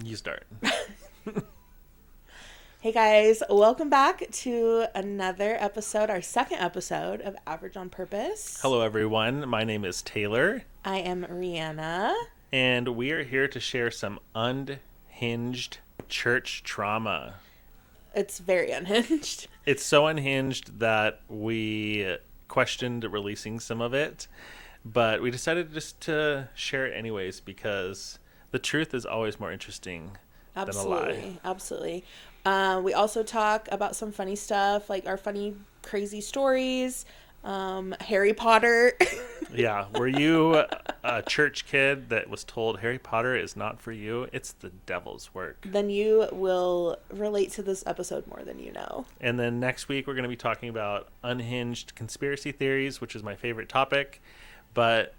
You start. Hey guys, welcome back to another episode, our second episode of Average on Purpose. Hello, everyone. My name is Taylor, I am Rihanna. and we are here to share some unhinged church trauma. It's very unhinged. It's so unhinged that we questioned releasing some of it, but we decided just to share it anyways because the truth is always more interesting than a lie. Absolutely. We also talk about some funny stuff, like our funny, crazy stories. Harry Potter. Yeah. Were you a church kid that was told Harry Potter is not for you? It's the devil's work. Then you will relate to this episode more than you know. And then next week, we're going to be talking about unhinged conspiracy theories, which is my favorite topic. But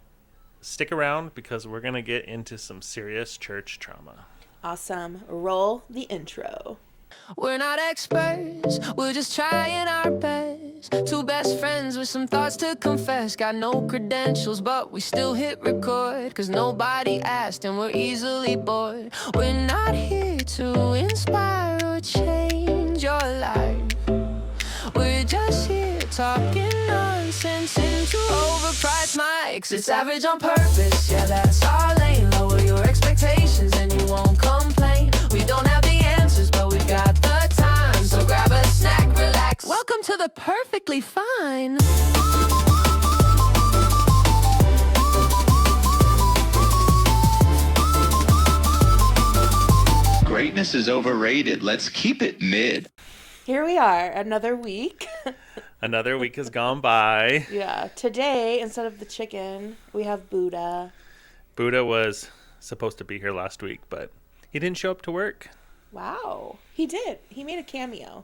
stick around because we're going to get into some serious church trauma. Awesome. Roll the intro. We're not experts, we're just trying our best. Two best friends with some thoughts to confess. Got no credentials, but we still hit record. Cause nobody asked and we're easily bored. We're not here to inspire or change your life. We're just here talking nonsense into overpriced mics. It's average on purpose, yeah, that's our lane. Lower your expectations and you won't complain. We don't have the answers, but we've got the time. So grab a snack, relax. Welcome to the perfectly fine. Greatness is overrated. Let's keep it mid. Here we are, another week. Another week has gone by. Yeah, today, instead of the chicken, we have Buddha. Buddha was supposed to be here last week, but he didn't show up to work. Wow. He did. He made a cameo.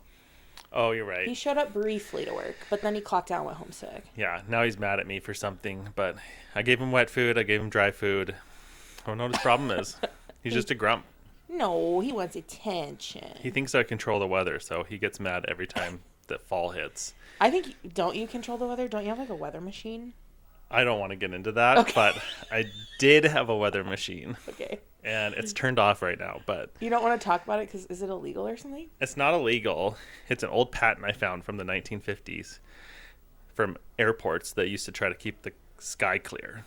Oh, you're right. He showed up briefly to work, but then he clocked out and went home sick. Yeah, now he's mad at me for something, but I gave him wet food, I gave him dry food. I don't know what his problem is. He's just a grump. No, he wants attention. He thinks I control the weather, so he gets mad every time that fall hits. I think, don't you control the weather? Don't you have like a weather machine? I don't want to get into that, Okay. but I did have a weather machine, Okay. and it's turned off right now, but You don't want to talk about it because is it illegal or something? it's not illegal. It's an old patent I found from the 1950s from airports that used to try to keep the sky clear.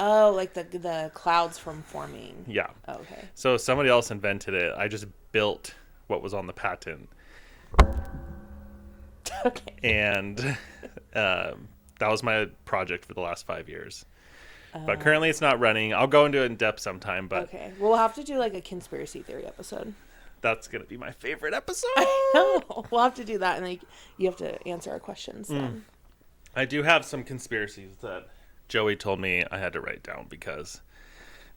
Oh, like the clouds from forming. Yeah. Oh, okay. So somebody else invented it. I just built what was on the patent. Okay. And that was my project for the last 5 years. But currently it's not running. I'll go into it in depth sometime, but Okay. We'll have to do like a conspiracy theory episode. that's going to be my favorite episode. No, we'll have to do that, and like you have to answer our questions then. I do have some conspiracies that Joey told me I had to write down because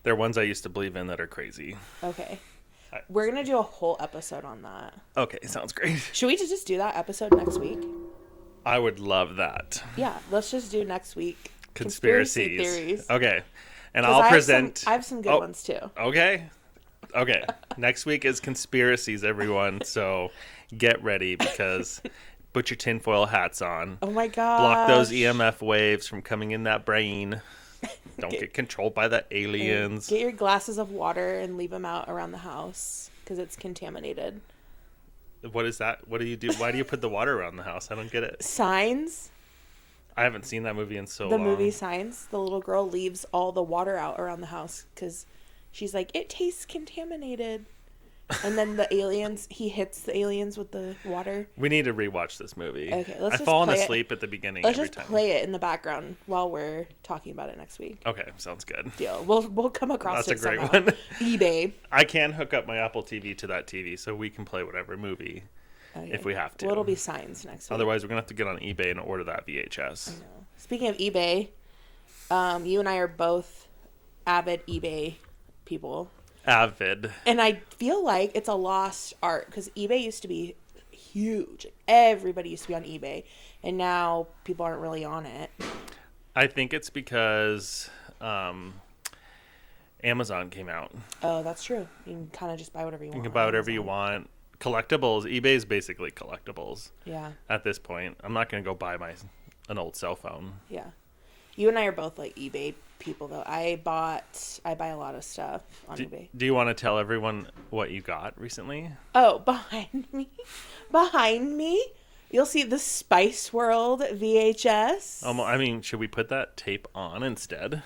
they're ones I used to believe in that are crazy. Okay. We're going to do a whole episode on that. Okay, sounds great. Should we just do that episode next week? I would love that. Yeah, let's just do next week. Conspiracies. Conspiracy theories. Okay. And 'Cause I'll I have present. I have some good ones too. Okay. Okay. Next week is conspiracies, everyone. So get ready because put your tinfoil hats on. Oh my god. Block those EMF waves from coming in that brain. Don't get controlled by the aliens. Get your glasses of water and leave them out around the house because it's contaminated. What is that? What do you do? Why do you put the water around the house? I don't get it. Signs. I haven't seen that movie in so The long. movie Signs. The little girl leaves all the water out around the house because she's like, it tastes contaminated. And then he hits the aliens with the water. We need to rewatch this movie. Okay, let's I've just fallen play it. asleep at the beginning Let's every just time. play it in the background while we're talking about it next week. Okay, sounds good. Deal. We'll come across That's it a great somehow. one. eBay. I can hook up my Apple TV to that TV so we can play whatever movie Okay. if we have to. Well, it'll be Signs next week. Otherwise, we're going to have to get on eBay and order that VHS. No. Speaking of eBay, you and I are both avid eBay people. Avid. And I feel like it's a lost art because eBay used to be huge. Everybody used to be on eBay. And now people aren't really on it. I think it's because Amazon came out. Oh, that's true. You can kind of just buy whatever you want. You can buy on whatever you Amazon. want. Collectibles. eBay is basically collectibles Yeah. at this point. I'm not going to go buy an old cell phone. Yeah. You and I are both like eBay people, though. I buy a lot of stuff on eBay. Do you want to tell everyone what you got recently? Oh, behind me, you'll see the Spice World VHS. I mean, should we put that tape on instead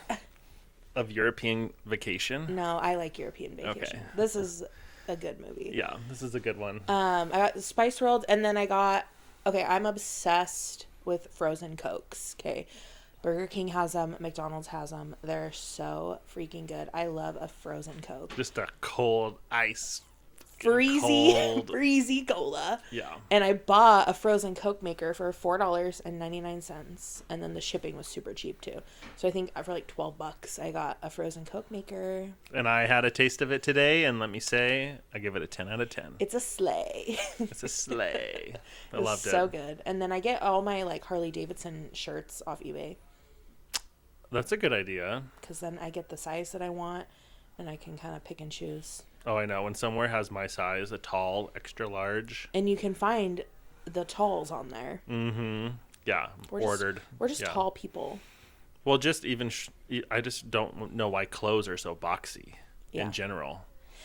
of European Vacation? No, I like European Vacation. Okay. This is a good movie. Yeah, this is a good one. I got the Spice World, and then I'm obsessed with frozen Cokes. Okay. Burger King has them. McDonald's has them. They're so freaking good. I love a frozen Coke. Just a cold ice. Breezy cola. Yeah. And I bought a frozen Coke maker for $4.99, and then the shipping was super cheap too. So I think for like $12, I got a frozen Coke maker. And I had a taste of it today, and let me say, I give it a 10 out of 10. It's a sleigh. It's a sleigh. I It's loved it. so good. And then I get all my like Harley Davidson shirts off eBay, That's a good idea. because then I get the size that I want, and I can kind of pick and choose. Oh, I know. When somewhere has my size, a tall, extra large. And you can find the talls on there. Mm-hmm. Yeah, ordered. We're just Yeah. tall people. Well, just even, I just don't know why clothes are so boxy Yeah. in general.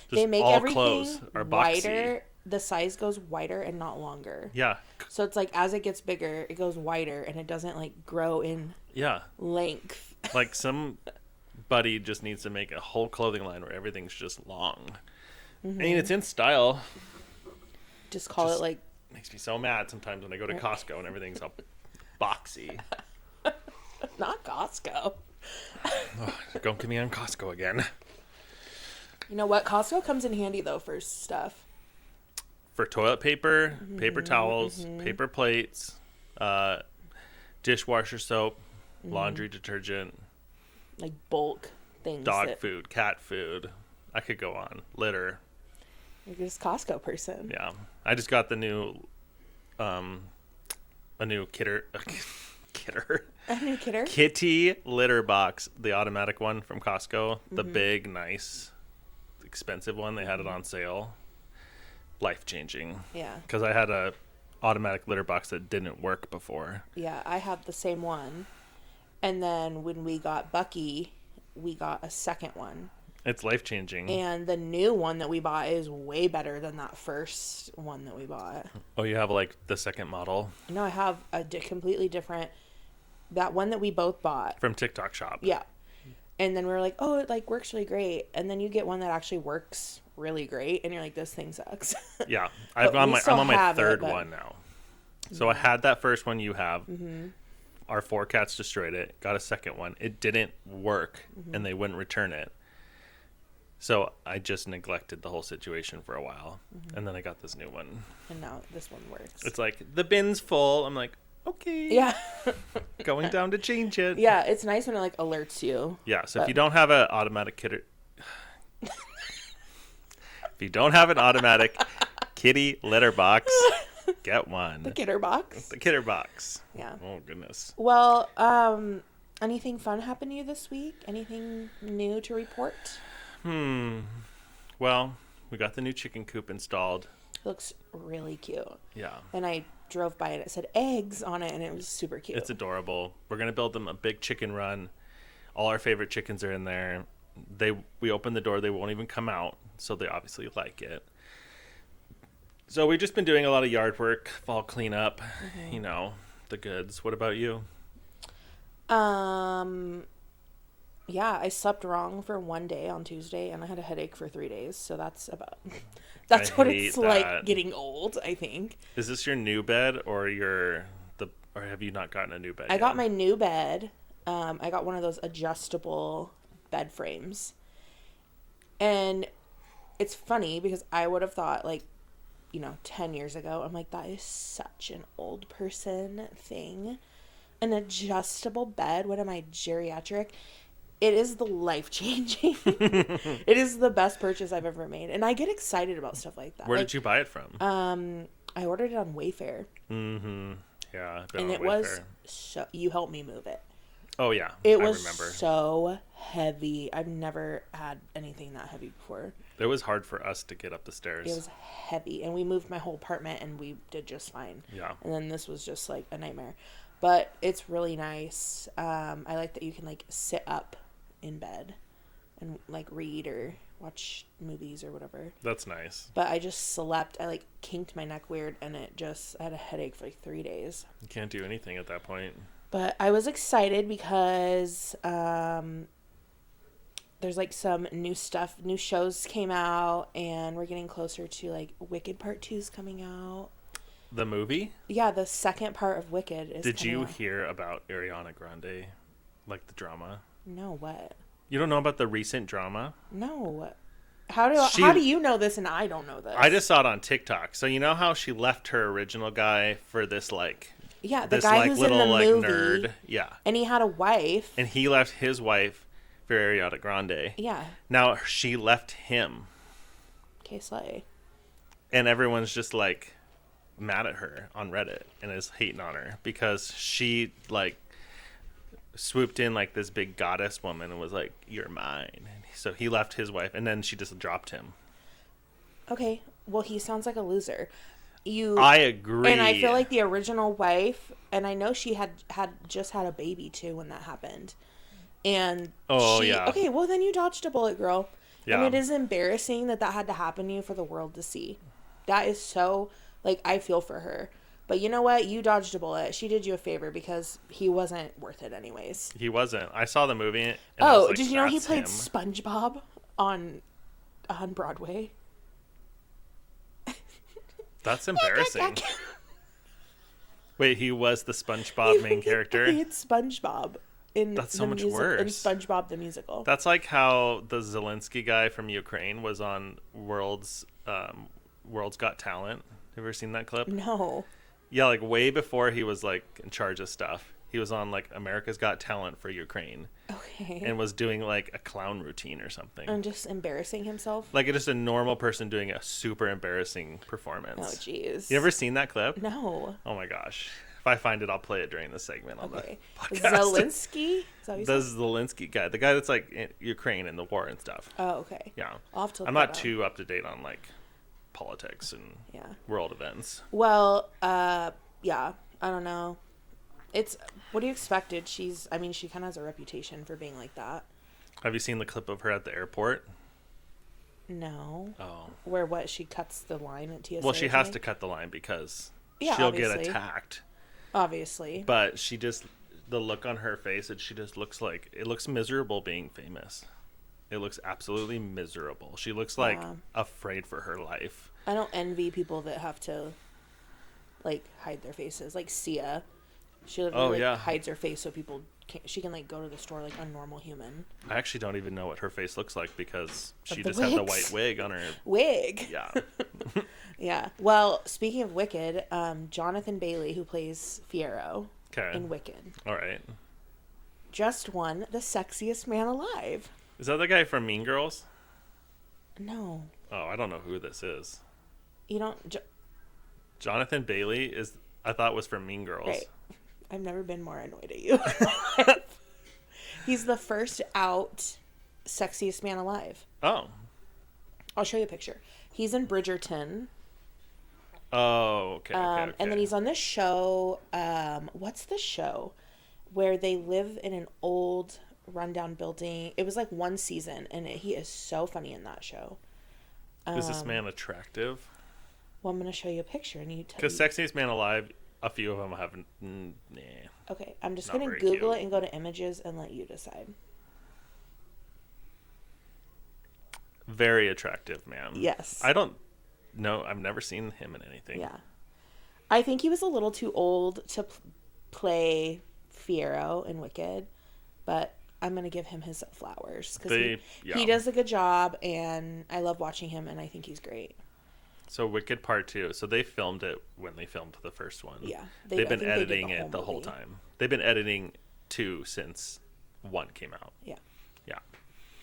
Just They make all everything clothes are boxy. wider. The size goes wider and not longer. Yeah, So it's like as it gets bigger, it goes wider, and it doesn't like grow in yeah. length. Like somebody just needs to make a whole clothing line where everything's just long. I mean, it's in style. Just call it like Makes me so mad sometimes when I go to Costco and everything's all boxy. not Costco. Don't get me on Costco again. You know what? Costco comes in handy though for stuff. For toilet paper, paper towels, paper plates, dishwasher soap, laundry detergent, Like bulk things. dog food, cat food. I could go on. Litter. You're just Costco person. Yeah. I just got a new kitter. A new kidder. Kitty litter box, the automatic one from Costco. The big, nice, expensive one. They had it on sale. Life changing. Yeah. Because I had a automatic litter box that didn't work before. Yeah, I have the same one. And then when we got Bucky, we got a second one. It's life changing. And the new one that we bought is way better than that first one that we bought. Oh, you have like the second model No, I have a completely different. That one that we both bought. from TikTok Shop. Yeah. And then we were like, oh, it like works really great. And then you get one that actually works really great, and you're like, this thing sucks. Yeah, But I'm we on still my have it, third but- one now. So I had that first one you have. Our 4 cats destroyed it. Got a second one. It didn't work, and they wouldn't return it. So I just neglected the whole situation for a while, and then I got this new one. And now this one works. It's like the bin's full. I'm like, okay, Yeah. going down to change it. Yeah, it's nice when it like alerts you. Yeah. So if But- you don't have an automatic kitty litter box, get one. The kidder box. The kitter box. Yeah. Oh goodness. Well, anything fun happened to you this week? Anything new to report? Well, we got the new chicken coop installed. It looks really cute. Yeah. And I drove by it. It said eggs on it, and it was super cute. It's adorable. We're gonna build them a big chicken run. All our favorite chickens are in there. We open the door, they won't even come out, so they obviously like it. So we've just been doing a lot of yard work, fall cleanup, you know, the goods. What about you? Yeah, I slept wrong for one day on Tuesday, and I had a headache for 3 days. So that's what hate it's that. like getting old, I think. Is this your new bed or or have you not gotten a new bed I yet? got my new bed. I got one of those adjustable bed frames. And it's funny because I would have thought, like, 10 years ago, I'm like, that is such an old person thing. An adjustable bed. What am I, geriatric? It is the life-changing. It is the best purchase I've ever made. And I get excited about stuff like that. Where did you buy it from? I ordered it on Wayfair. Yeah, I've been And on it Wayfair. was so... You helped me move it. Oh yeah, It I was remember. so heavy. I've never had anything that heavy before. It was hard for us to get up the stairs. It was heavy. And we moved my whole apartment, and we did just fine. Yeah. And then this was just like a nightmare. But it's really nice. I like that you can like sit up in bed and like read or watch movies or whatever. That's nice. But I just slept. I like kinked my neck weird, and I had a headache for like 3 days. You can't do anything at that point. But I was excited because there's like some new stuff, new shows came out, and we're getting closer to like Wicked Part 2 is coming out. The movie? Yeah, the second part of Wicked is Did coming you out. hear about Ariana Grande? Like the drama? No, what? You don't know about the recent drama? No. How do you know this and I don't know this? I just saw it on TikTok. So you know how she left her original guy for this like Yeah, the this guy like who's little in the like movie. nerd. Yeah. And he had a wife. And he left his wife for Ariana Grande. Yeah. Now she left him. Okay, slay. And everyone's just like mad at her on Reddit and is hating on her because she like swooped in like this big goddess woman and was like, "You're mine." So he left his wife and then she just dropped him. Okay, well, he sounds like a loser. I agree. And I feel like the original wife, and I know she had just had a baby too when that happened. And yeah. Okay, well then you dodged a bullet, girl. Yeah. And it is embarrassing that had to happen to you for the world to see. That is so, like, I feel for her. But you know what? You dodged a bullet. She did you a favor because he wasn't worth it anyways. He wasn't. I saw the movie. And I was like, did you know he "That's played him." SpongeBob on Broadway? That's embarrassing. Wait, he was the SpongeBob main character? He played SpongeBob in That's so the much in worse. SpongeBob the musical. That's like how the Zelensky guy from Ukraine was on World's Got Talent. Have you ever seen that clip? No. Yeah, like way before he was like in charge of stuff. He was on like America's Got Talent for Ukraine. Okay. And was doing like a clown routine or something. And just embarrassing himself. Like just a normal person doing a super embarrassing performance. Oh, jeez. You ever seen that clip? No. Oh my gosh. If I find it, I'll play it during the segment on Okay. the podcast. Zelensky? Is that what you The said? Zelensky guy. The guy that's like in Ukraine and the war and stuff. Oh, okay. Yeah. I'll have to look I'm that not up. too up to date on like politics and Yeah. world events. Well, yeah. I don't know. It's what do you expected? She kind of has a reputation for being like that. Have you seen the clip of her at the airport? No. Oh. Where what? She cuts the line at TSA? Well, she or has something? to cut the line because Yeah, she'll obviously. get attacked. Obviously. But she just, the look on her face, she just looks like, it looks miserable being famous. It looks absolutely miserable. She looks like Yeah. afraid for her life. I don't envy people that have to, like, hide their faces. Like Sia. She literally hides her face so people can't, she can, like, go to the store like a normal human. I actually don't even know what her face looks like because she the just had the wigs. white wig on her. Wig! Yeah. Yeah. Well, speaking of Wicked, Jonathan Bailey, who plays Fiyero Okay. in Wicked, All right. just won the sexiest man alive. Is that the guy from Mean Girls? No. Oh, I don't know who this is. You don't... Jonathan Bailey is, I thought was from Mean Girls. Right. I've never been more annoyed at you. He's the first out sexiest man alive. Oh. I'll show you a picture. He's in Bridgerton. Oh, okay. Okay. And then he's on this show. What's the show? Where they live in an old rundown building. It was like one season, and he is so funny in that show. Is this man attractive? Well, I'm going to show you a picture, and you tell Because Sexiest Man Alive, a few of them have, nah. Okay, I'm just Not going to very Google cute. it and go to images and let you decide. Very attractive man. Yes. I don't know. I've never seen him in anything. Yeah. I think he was a little too old to play Fiyero in Wicked, but I'm going to give him his flowers because he does a good job, and I love watching him, and I think he's great. So Wicked Part 2. So they filmed it when they filmed the first one. Yeah. They've I been think they did editing it the whole movie. time. They've been editing 2 since 1 came out. Yeah, Yeah.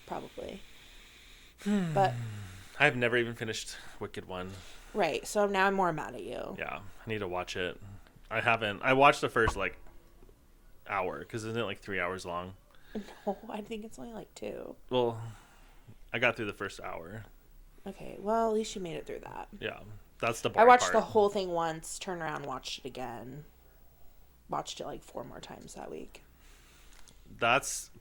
probably. But, I've never even finished Wicked 1. right, so now I'm more mad at you. Yeah. I need to watch it. I haven't. I watched the first, like, hour. Because isn't it, like, 3 hours long? No, I think it's only like 2. Well, I got through the first hour. Okay, well, at least you made it through that. Yeah. That's the I boring watched part. the whole thing once, turned around, watched it again. watched it like 4 more times that week.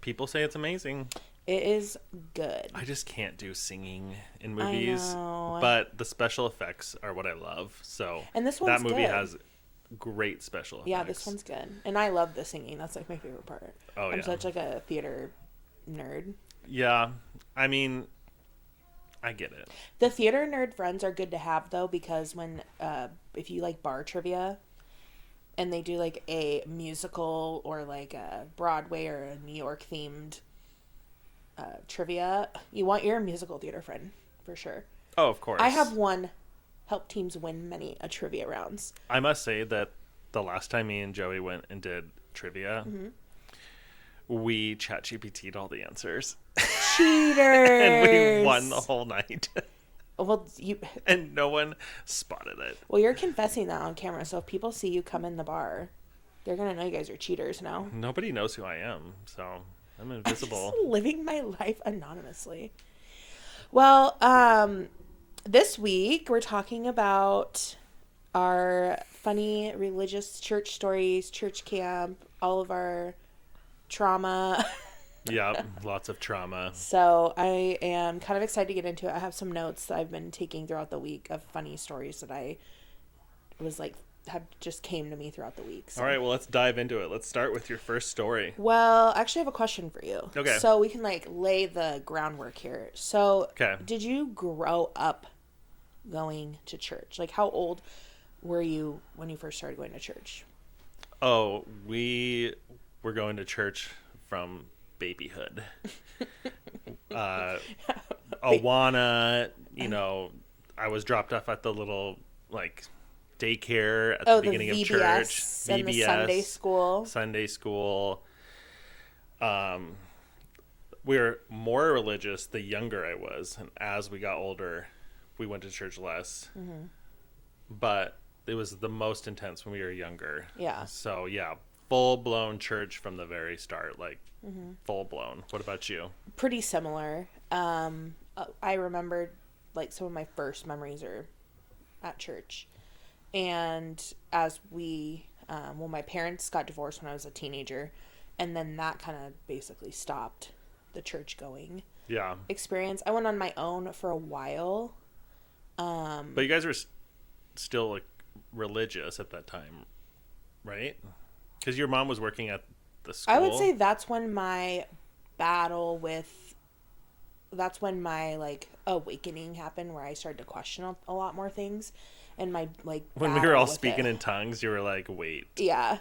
People say it's amazing. It is good. I just can't do singing in movies. I know. But the special effects are what I love. So And this that one's movie good. has great special effects. Yeah, this one's good. And I love the singing. That's like my favorite part. Oh, I'm yeah. such like a theater nerd. Yeah. I mean, I get it. The theater nerd friends are good to have though, because when if you like bar trivia and they do like a musical or like a Broadway or a New York themed trivia, you want your musical theater friend for sure. Oh, of course. I have helped teams win many trivia rounds. I must say that the last time me and Joey went and did trivia, we chat GPT'd all the answers. Cheaters! And we won the whole night. Well, And no one spotted it. well, you're confessing that on camera, so if people see you come in the bar, they're gonna know you guys are cheaters now. Nobody knows who I am, so I'm invisible. Just living my life anonymously. Well, this week we're talking about our funny religious church stories, church camp, all of our trauma. Yeah, lots of trauma. So I am kind of excited to get into it. I have some notes that I've been taking throughout the week of funny stories that I was like have just came to me throughout the week. So. All right, well, let's dive into it. Let's start with your first story. Well, actually, I have a question for you. Okay. So we can like lay the groundwork here. So, Okay. Did you grow up going to church? Like, how old were you when you first started going to church? Oh, we were going to church from babyhood. Awana, I was dropped off at the little like daycare at the beginning of church. And the Sunday school. Sunday school. We were more religious the younger I was, and as we got older, we went to church less. Mm-hmm. But it was the most intense when we were younger. Yeah. So yeah, full blown church from the very start, like full blown. What about you? Pretty similar. I remembered like some of my first memories are at church, and as my parents got divorced when I was a teenager, and then that kind of basically stopped the church going experience. I went on my own for a while. But you guys were still like religious at that time, right? Because your mom was working at the school. I would say that's when my like awakening happened, where I started to question a lot more things, and my like when we were all speaking in tongues, you were like, "Wait, yeah,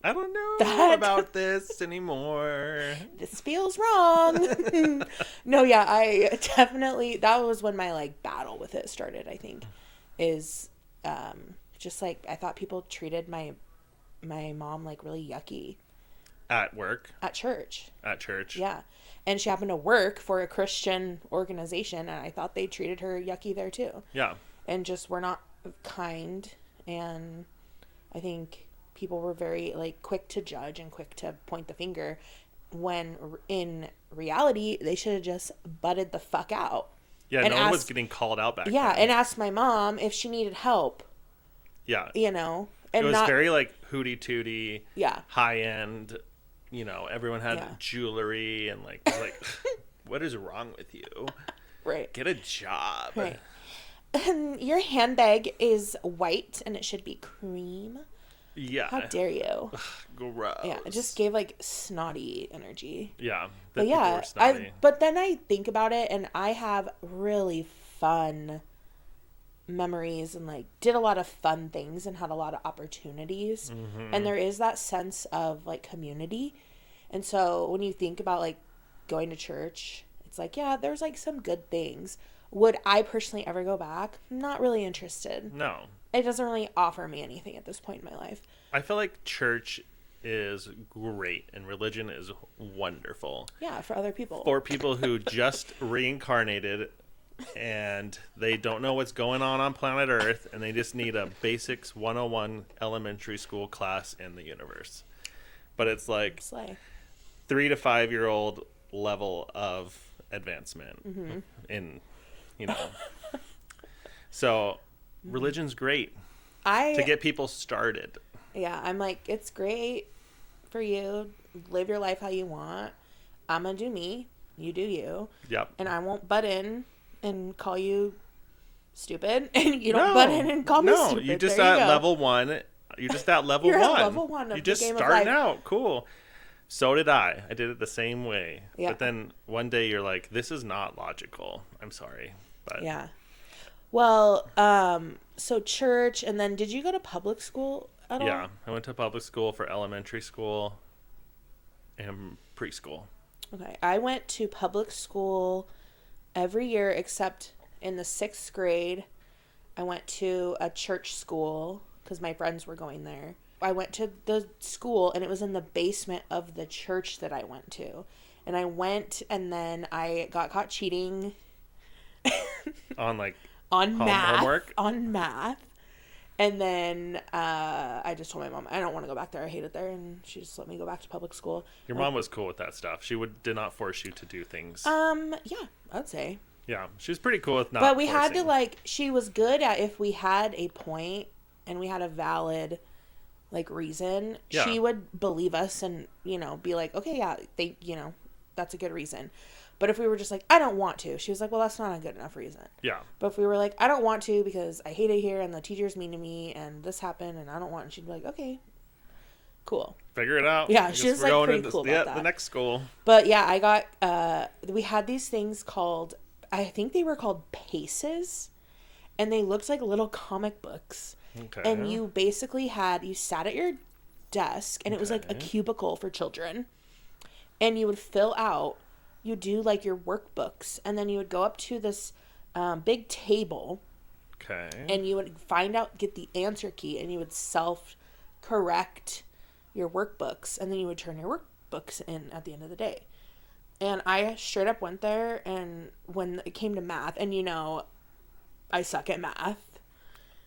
I don't know about this anymore. This feels wrong." No, yeah, I definitely, that was when my like battle with it started. I think is just like I thought people treated my mom like really yucky At work, at church. Yeah. And she happened to work for a Christian organization, and I thought they treated her yucky there too. Yeah. And just were not kind, and I think people were very like quick to judge and quick to point the finger, when in reality they should have just butted the fuck out. Yeah, and no one was getting called out back then. and asked my mom if she needed help. Yeah. And it was very like hooty tooty, yeah, high end. Everyone had Yeah. jewelry and like what is wrong with you? right. Get a job. Right. And your handbag is white and it should be cream. Yeah. How dare you? Gross. Yeah, it just gave like snotty energy. Yeah. But people yeah, were snotty. but then I think about it, and I have really fun memories and like did a lot of fun things and had a lot of opportunities, and there is that sense of like community. And so when you think about like going to church, it's like, yeah, there's like some good things. Would I personally ever go back? Not really interested. No. It doesn't really offer me anything at this point in my life. I feel like church is great and religion is wonderful. Yeah, for other people. For people who just reincarnated and they don't know what's going on planet Earth, and they just need a basics 101 elementary school class in the universe. But it's like Slay. 3 to 5 year old level of advancement in so religion's great to get people started. Yeah, I'm like, it's great for you. Live your life how you want. I'm going to do me. You do you. Yep. And I won't butt in and call you stupid. And you don't butt in and call me stupid. No, you just there at you go. level 1. You're just at level You're 1. at level 1 of You're the just game of starting life. out. Cool. So did I. I did it the same way. Yeah. But then one day you're like, this is not logical. I'm sorry. But Yeah. Well, so church, and then did you go to public school at all? yeah, I went to public school for elementary school and preschool. Okay. I went to public school every year except in the 6th grade. I went to a church school because my friends were going there. I went to the school and it was in the basement of the church that I went to. And I went and then I got caught cheating On like on math. homework? On math. And then I just told my mom, I don't want to go back there. I hate it there. And she just let me go back to public school. Your mom was cool with that stuff. She did not force you to do things. Yeah, I'd say. Yeah, she was pretty cool with not But we had to, forcing. like, she was good at if we had a point and we had a valid, like, reason, Yeah. she would believe us and, you know, be like, okay, yeah, that's a good reason. But if we were just like, I don't want to, she was like, well, that's not a good enough reason. Yeah. But if we were like, I don't want to because I hate it here and the teacher's mean to me and this happened and I don't want, and she'd be like, okay, cool. Figure it out. Yeah, I she guess was, we're like, going pretty into cool about that. the next school. But yeah, I got, we had these things called, I think they were called Paces, and they looked like little comic books. Okay. And you basically you sat at your desk, and it was like a cubicle for children. And you would fill out, you do like your workbooks, and then you would go up to this big table, Okay. and you would get the answer key, and you would self-correct your workbooks, and then you would turn your workbooks in at the end of the day. And I straight up went there, and when it came to math, and you know, I suck at math.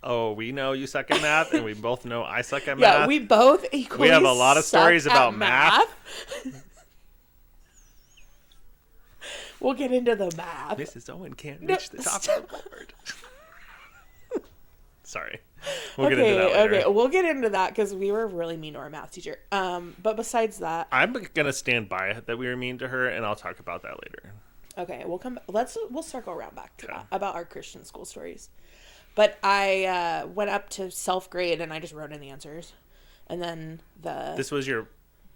Oh, we know you suck at math, and we both know I suck at Yeah, math. we both equally We have a lot of suck stories at about math. We'll get into the math. Mrs. Owen can't No, reach the top stop. of the board. Sorry. We'll get into that later. Okay, we'll get into that because we were really mean to our math teacher. But besides that, I'm going to stand by it that we were mean to her, and I'll talk about that later. okay, we'll circle around back to Okay. that about our Christian school stories. But I went up to self-grade and I just wrote in the answers. And then This was your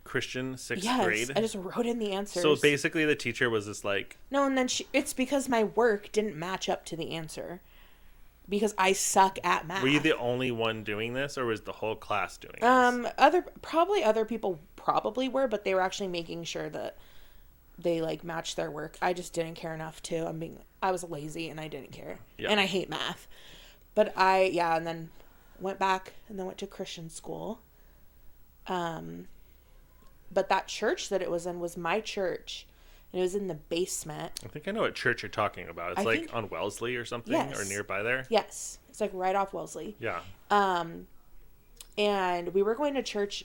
Christian 6th yes, grade? I just wrote in the answers. So basically the teacher was just like... No, and then it's because my work didn't match up to the answer. Because I suck at math. Were you the only one doing this, or was the whole class doing this? Other people probably were, but they were actually making sure that they like matched their work. I just didn't care enough to. I was lazy and I didn't care. Yeah. And I hate math. But and then went back and then went to Christian school. But that church that it was in was my church. And it was in the basement. I think I know what church you're talking about. It's I like think- on Wellesley or something, Yes. or nearby there. Yes. It's like right off Wellesley. Yeah. And we were going to church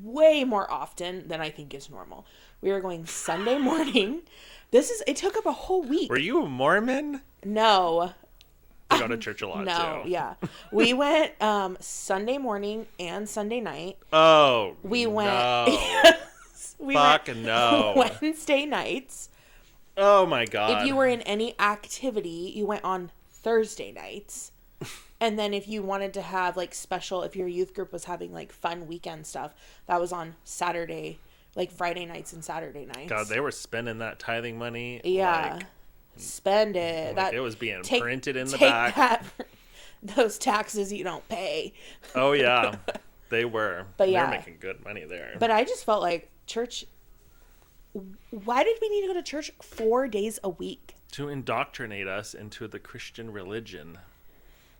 way more often than I think is normal. We were going Sunday morning. It took up a whole week. Were you a Mormon? No. I go to church a lot No, too. yeah. We went Sunday morning and Sunday night. Oh, We went no. we Fuck went no. Wednesday nights. Oh my god. If you were in any activity, you went on Thursday nights. And then if you wanted to have like special, if your youth group was having like fun weekend stuff, that was on Saturday, like Friday nights and Saturday nights. God, they were spending that tithing money. Yeah. Like, Spend it. like it was being printed in the take back. That, those taxes you don't pay. Oh yeah, they were. But yeah. They're making good money there. But I just felt like church. Why did we need to go to church 4 days a week? To indoctrinate us into the Christian religion.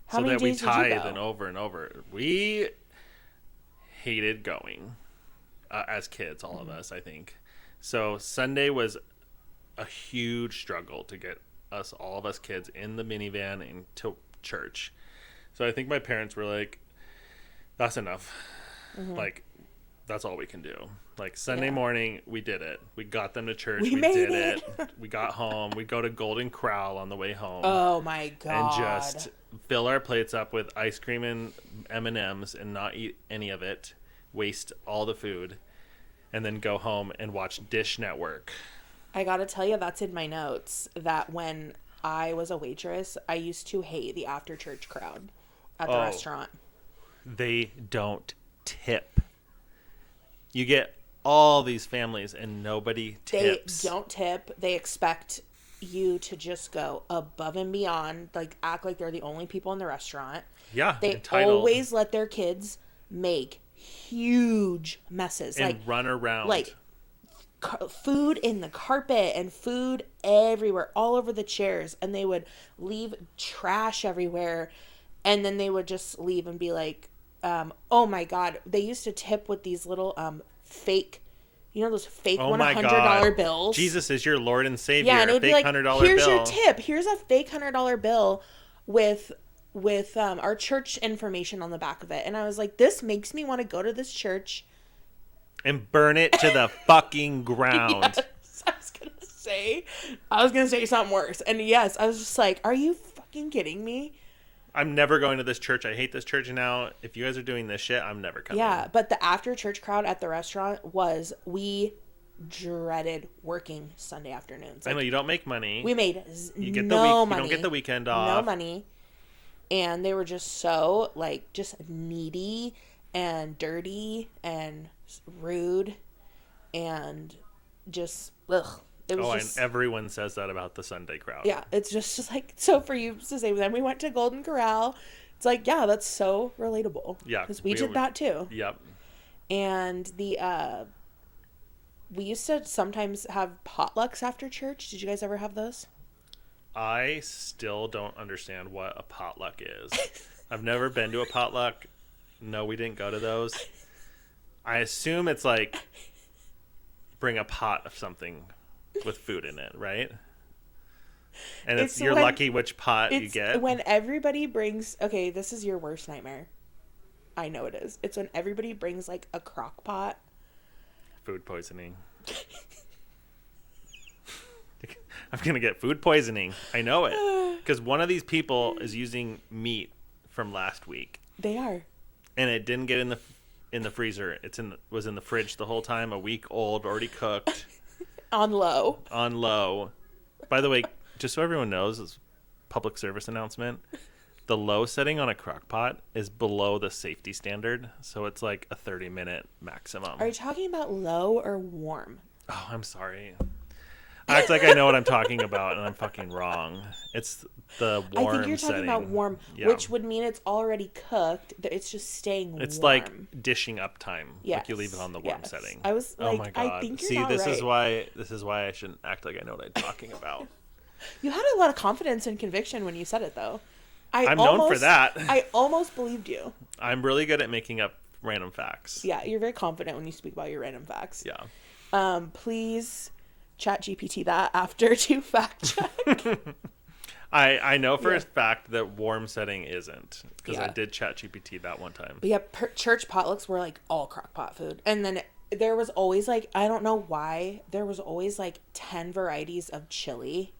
How so many that we days did you tithe go? and over and over. We hated going as kids, all of us, I think. So Sunday was a huge struggle to get all of us kids in the minivan into church. So I think my parents were like, that's enough. Like, That's all we can do. Like Sunday Yeah. morning, we did it. We got them to church. We We made did it. it. We got home. We go to Golden Corral on the way home. Oh my And god. just fill our plates up with ice cream and M&Ms and not eat any of it. Waste all the food. And then go home and watch Dish Network. I gotta tell you, that's in my notes, that when I was a waitress, I used to hate the after church crowd at the restaurant. They don't tip. You get all these families and nobody tips. They don't tip. They expect you to just go above and beyond, like act like they're the only people in the restaurant. Yeah, They entitled. always let their kids make huge messes, And like run around. like food in the carpet and food everywhere, all over the chairs, and they would leave trash everywhere, and then they would just leave and be like, oh my god, they used to tip with these little fake, you know, those fake Oh my $100 God. bills. Jesus is your Lord and Savior. Yeah, and it would fake be like, $100 here's bill. your tip. Here's a fake $100 bill with our church information on the back of it. And I was like, this makes me want to go to this church. And burn it to the fucking ground. Yes, I was gonna say something worse. And yes, I was just like, are you fucking kidding me? I'm never going to this church. I hate this church now. If you guys are doing this shit, I'm never coming. Yeah, but the after church crowd at the restaurant we dreaded working Sunday afternoons. I know you don't make money. We made You get no the week. money. You don't get the weekend No off. money. And they were just so, like, just needy and dirty and rude and just, ugh. It was just, and everyone says that about the Sunday crowd. yeah, it's just like, so for you to say, then we went to Golden Corral. It's like, yeah, that's so relatable. Yeah, Because we we did were- that too. Yep. And we used to sometimes have potlucks after church. Did you guys ever have those? I still don't understand what a potluck is. I've never been to a potluck. No, we didn't go to those. I assume it's like bring a pot of something with food in it, right? And It's you're when- lucky which pot you It's get. when everybody brings, okay, this is your worst nightmare. I know it is. It's when everybody brings like a crock pot. Food poisoning. I'm gonna get food poisoning. I know it because one of these people is using meat from last week, They are. and it didn't get in the freezer. Was in the fridge the whole time. A week old, already cooked On low. on low. By the way, just so everyone knows, this public service announcement: the low setting on a crock pot is below the safety standard, so it's like a 30-minute maximum. Are you talking about low or warm? Oh, I'm sorry. I act like I know what I'm talking about, and I'm fucking wrong. It's the warm I think you're talking setting. about warm, Yeah. which would mean it's already cooked. It's just staying warm. It's like dishing up time. Like you leave it Yes, on the warm yes. setting. I was oh like, my god. I think you're See, not this right. is why I shouldn't act like I know what I'm talking about. You had a lot of confidence and conviction when you said it, though. I'm known for that. I almost believed you. I'm really good at making up random facts. Yeah, you're very confident when you speak about your random facts. Yeah. Please chat GPT that after to fact check. I know for a fact that warm setting isn't, because I Yeah. did chat GPT that one time. But yeah, church potlucks were like all crock pot food. And then there was always like, I don't know why, there was always like 10 varieties of chili.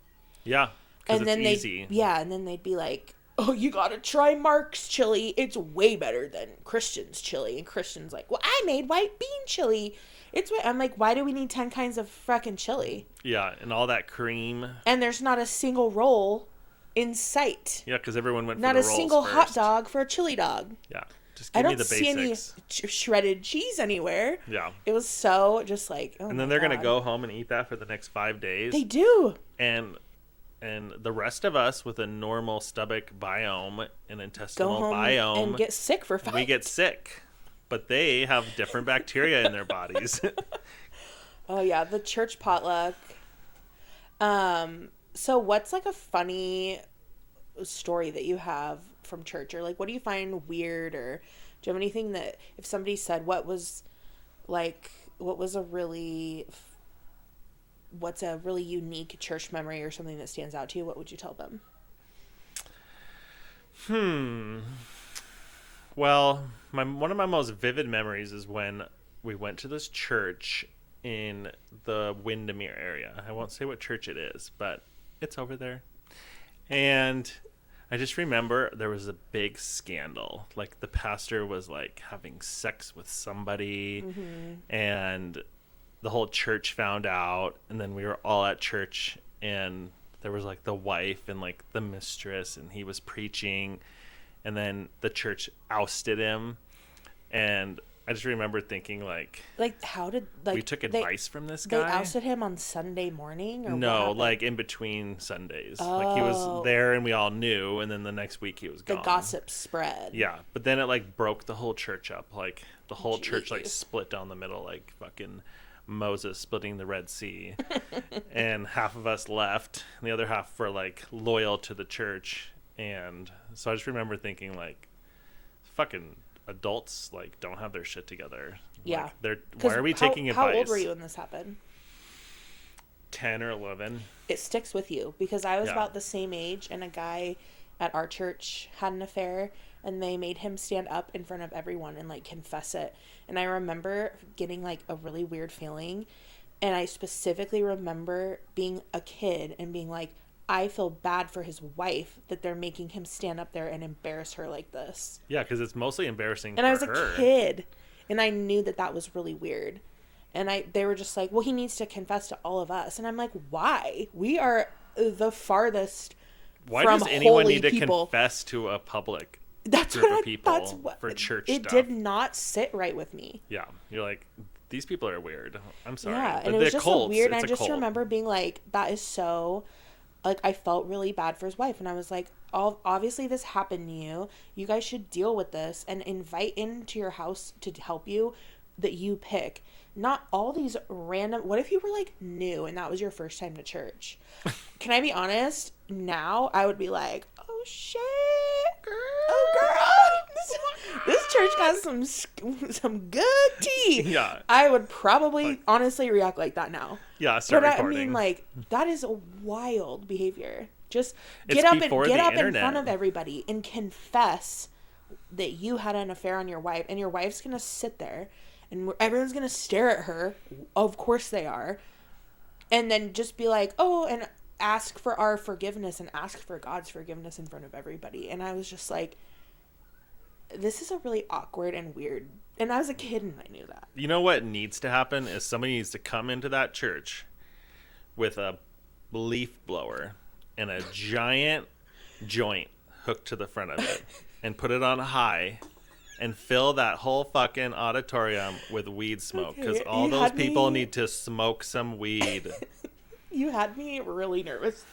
Yeah, because And it's then easy. and then they'd be like, oh, you gotta try Mark's chili. It's way better than Christian's chili. And Christian's like, well, I made white bean chili. I'm like, why do we need 10 kinds of frickin' chili? Yeah, and all that cream. And there's not a single roll in sight. Yeah, because everyone went for Not the a rolls single hot first. dog for a chili dog. Yeah, just I give me don't the see any basics. shredded cheese anywhere. Yeah. It was so just like, oh And then my they're gonna God. go home and eat that for the next 5 days. They do. And the rest of us with a normal stomach biome and Go intestinal home biome, and get sick for 5 we get sick. But they have different bacteria in their bodies. Oh yeah, the church potluck. So what's like a funny story that you have from church, or like what do you find weird, or do you have anything that if somebody said what's a really unique church memory or something that stands out to you, what would you tell them? Well, one of my most vivid memories is when we went to this church in the Windermere area. I won't say what church it is, but it's over there. And I just remember there was a big scandal. Like, the pastor was like having sex with somebody, and the whole church found out. And then we were all at church, and there was like the wife and like the mistress, and he was preaching, and then the church ousted him. And I just remember thinking, like how did we took advice from this guy? They ousted him on Sunday morning, or no, like in between Sundays. Like, he was there and we all knew, and then the next week he was gone. The gossip spread. Yeah, but then it like broke the whole church up. Like, the whole church like split down the middle, like fucking Moses splitting the Red Sea. And half of us left, and the other half were like loyal to the church. And so I just remember thinking, like, fucking adults like don't have their shit together. Yeah. Like, why are we taking advice? How old were you when this happened? 10 or 11. It sticks with you, because I was about the same age, and a guy at our church had an affair, and they made him stand up in front of everyone and like confess it. And I remember getting like a really weird feeling, and I specifically remember being a kid and being like, I feel bad for his wife that they're making him stand up there and embarrass her like this. Yeah, because it's mostly embarrassing and for I was her. a kid, and I knew that was really weird. And they were just like, well, he needs to confess to all of us. And I'm like, why? We are the farthest Why from does anyone holy need to people. Confess to a public That's group what of people for church it stuff? did not sit right with me. Yeah, you're like, these people are weird. I'm sorry. Yeah, But and it was just so weird. And I it's a just cult. remember being like, that is so... Like, I felt really bad for his wife, and I was like, obviously this happened to you. You guys should deal with this and invite into your house to help you that you pick. Not all these random... What if you were, like, new and that was your first time to church? Can I be honest? Now, I would be like, oh, shit. Oh, girl. This church has some good tea. Yeah. I would probably honestly react like that now. Yeah, start But recording. I mean, like, that is a wild behavior. Just It's get up in before the internet. front of everybody and confess that you had an affair on your wife, and your wife's gonna sit there, and everyone's gonna stare at her. Of course they are. And then just be like, oh, and ask for our forgiveness and ask for God's forgiveness in front of everybody. And I was just like, this is a really awkward and weird. And I was a kid and I knew that. You know what needs to happen is somebody needs to come into that church with a leaf blower and a giant joint hooked to the front of it and put it on high and fill that whole fucking auditorium with weed smoke, because Okay, all you those had people me- need to smoke some weed. You had me really nervous.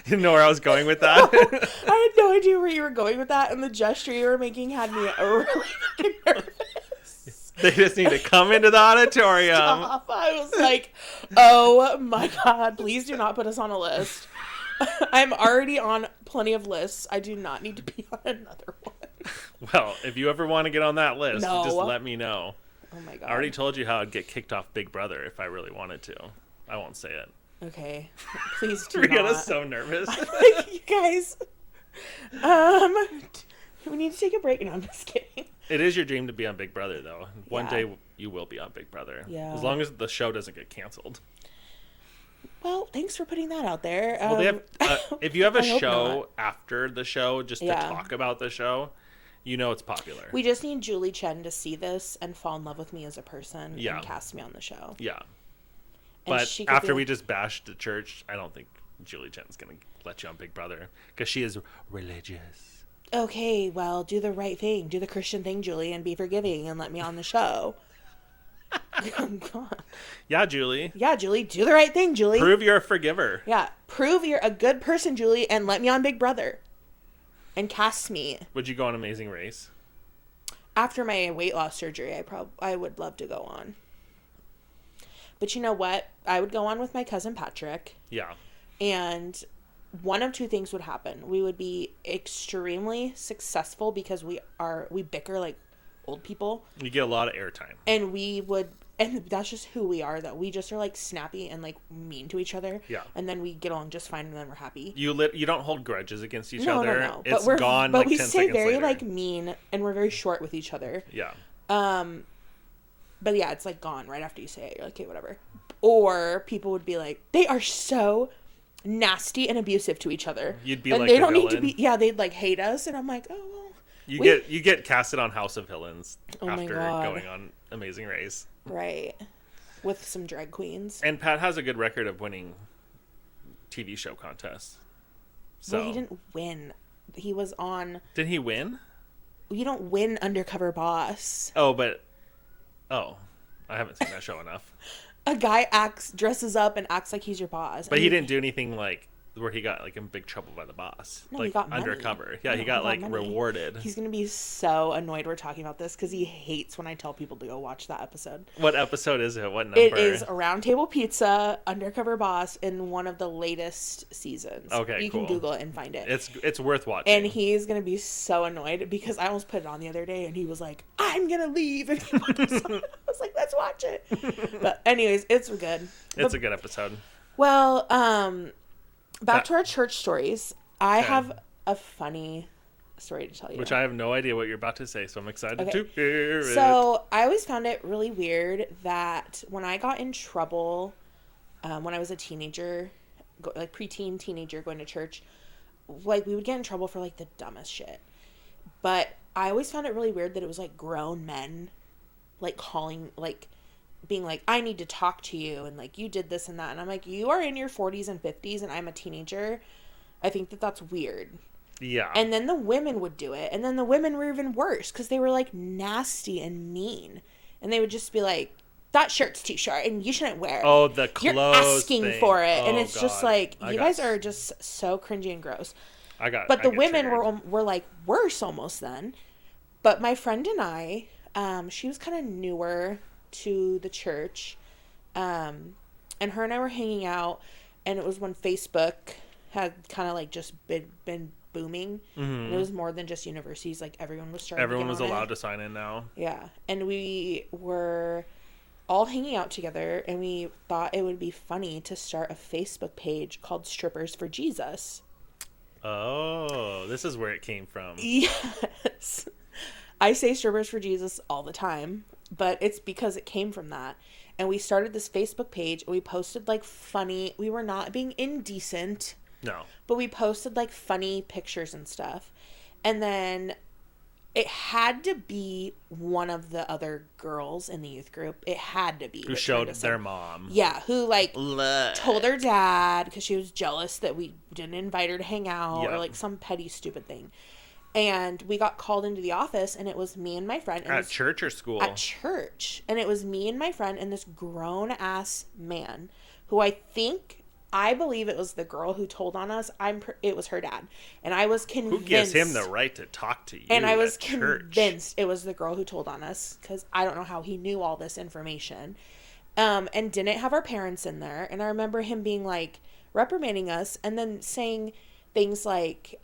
You know where I was going with that? I had no idea where you were going with that, and the gesture you were making had me really fucking nervous. They just need to come into the auditorium. I was like, oh my God, please do not put us on a list. I'm already on plenty of lists. I do not need to be on another one. Well, if you ever want to get on that list, No. just let me know. Oh my God. I already told you how I'd get kicked off Big Brother if I really wanted to. I won't say it. Okay. Please do Rihanna's not. so nervous. You guys. We need to take a break. No, I'm just kidding. It is your dream to be on Big Brother, though. One Yeah. day you will be on Big Brother. Yeah. As long as the show doesn't get canceled. Well, thanks for putting that out there. Well, they have, if you have a I hope show not. after the show just to Yeah. talk about the show, you know it's popular. We just need Julie Chen to see this and fall in love with me as a person Yeah. and cast me on the show. Yeah. And But she could after be we like- just bashed the church, I don't think Julie Chen's going to let you on Big Brother because she is religious. Okay, well, do the right thing. Do the Christian thing, Julie, and be forgiving and let me on the show. Oh, God. Yeah, Julie. Yeah, Julie, do the right thing, Julie. Prove you're a forgiver. Yeah, prove you're a good person, Julie, and let me on Big Brother. And cast me. Would you go on Amazing Race? After my weight loss surgery, I would love to go on. But you know what? I would go on with my cousin Patrick, Yeah. and one of two things would happen. We would be extremely successful because we bicker like old people, You get a lot of airtime. and that's just who we are, though. We just are like snappy and like mean to each other. Yeah. And then we get along just fine, and then we're happy. You don't hold grudges against each No, other. no. It's But gone but like we 10 stay seconds very later. like mean, and we're very short with each other. Yeah. But yeah, it's like gone right after you say it. You're like, okay, whatever. Or people would be like, they are so nasty and abusive to each other. You'd be and like they the don't need to villain. be. Yeah, they'd like hate us, and I'm like, oh well. You get casted on House of Villains Oh my after God. going on Amazing Race. Right. With some drag queens. And Pat has a good record of winning TV show contests. So Well, he didn't win. He was on. Did he win? You don't win Undercover Boss. I haven't seen that show enough. A guy dresses up and acts like he's your boss. But he didn't do anything like where he got like in big trouble by the boss. No, like he got money. undercover. Yeah, No, he got like money. rewarded. He's gonna be so annoyed we're talking about this because he hates when I tell people to go watch that episode. What episode is it? What number? It is Round Table Pizza, Undercover Boss, in one of the latest seasons. Okay, you cool. can Google it and find it. It's worth watching. And he's gonna be so annoyed because I almost put it on the other day, and he was like, "I'm gonna leave." And he I was like, "Let's watch it." But anyways, it's good. It's a good episode. Well, back to our church stories. I Okay. have a funny story to tell you. Which I have no idea what you're about to say, so I'm excited Okay. to hear it. So I always found it really weird that when I got in trouble, when I was a teenager, like preteen teenager going to church, like we would get in trouble for like the dumbest shit. But I always found it really weird that it was like grown men, like calling, like being like, I need to talk to you, and like you did this and that, and I'm like, you are in your 40s and 50s, and I'm a teenager. I think that that's weird. Yeah. And then the women would do it. And then the women were even worse because they were like nasty and mean. And they would just be like, that shirt's too short and you shouldn't wear it. Oh, the clothes You're asking thing. for it. And Oh, it's just God. like, you guys are just so cringy and gross. But the women were like worse almost then. But my friend and I, she was kind of newer to the church. And her and I were hanging out. And it was when Facebook had kind of like just been booming. And it was more than just universities. Like everyone was starting Everyone to was get on allowed it. to sign in now. Yeah. And we were all hanging out together, and we thought it would be funny to start a Facebook page called Strippers for Jesus. Oh, this is where it came from. Yes. I say Strippers for Jesus all the time, but it's because it came from that. And we started this Facebook page, and we posted like funny, we were not being indecent. No. But we posted like funny pictures and stuff. And then it had to be one of the other girls in the youth group. It had to be. Who showed their mom. Yeah, who like told her dad because she was jealous that we didn't invite her to hang out or like some petty stupid thing. And we got called into the office, and it was me and my friend. And At church or school? At church. And it was me and my friend and this grown-ass man who I believe it was the girl who told on us. It was her dad. And I was convinced. Who gives him the right to talk to you? And I was at church? convinced it was the girl who told on us because I don't know how he knew all this information. And didn't have our parents in there. And I remember him being like reprimanding us and then saying things like,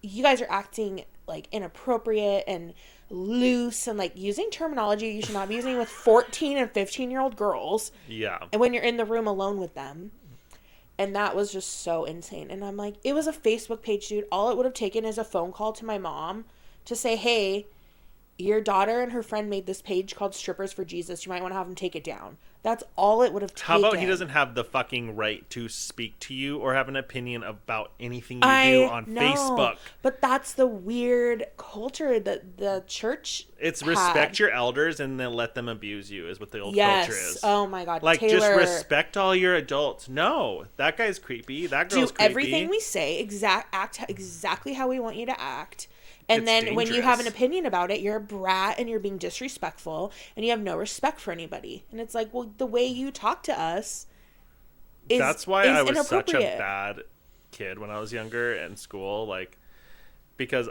you guys are acting like inappropriate and loose and like using terminology you should not be using with 14 and 15-year-old girls. Yeah. And when you're in the room alone with them. And that was just so insane. And I'm like, it was a Facebook page, dude. All it would have taken is a phone call to my mom to say, hey, your daughter and her friend made this page called Strippers for Jesus. You might want to have them take it down. That's all it would have taken. How about he doesn't have the fucking right to speak to you or have an opinion about anything you do on Facebook? But that's the weird culture that the church It's had. respect your elders and then let them abuse you is what the old culture is. Oh my God. Like, Taylor, just respect all your adults. No, that guy's creepy. That girl's do creepy. everything we say, act exactly how we want you to act. And It's then when you have an dangerous. opinion about it, you're a brat and you're being disrespectful and you have no respect for anybody. And it's like, well, the way you talk to us is That's why I was such a inappropriate. bad kid when I was younger in school. Like, because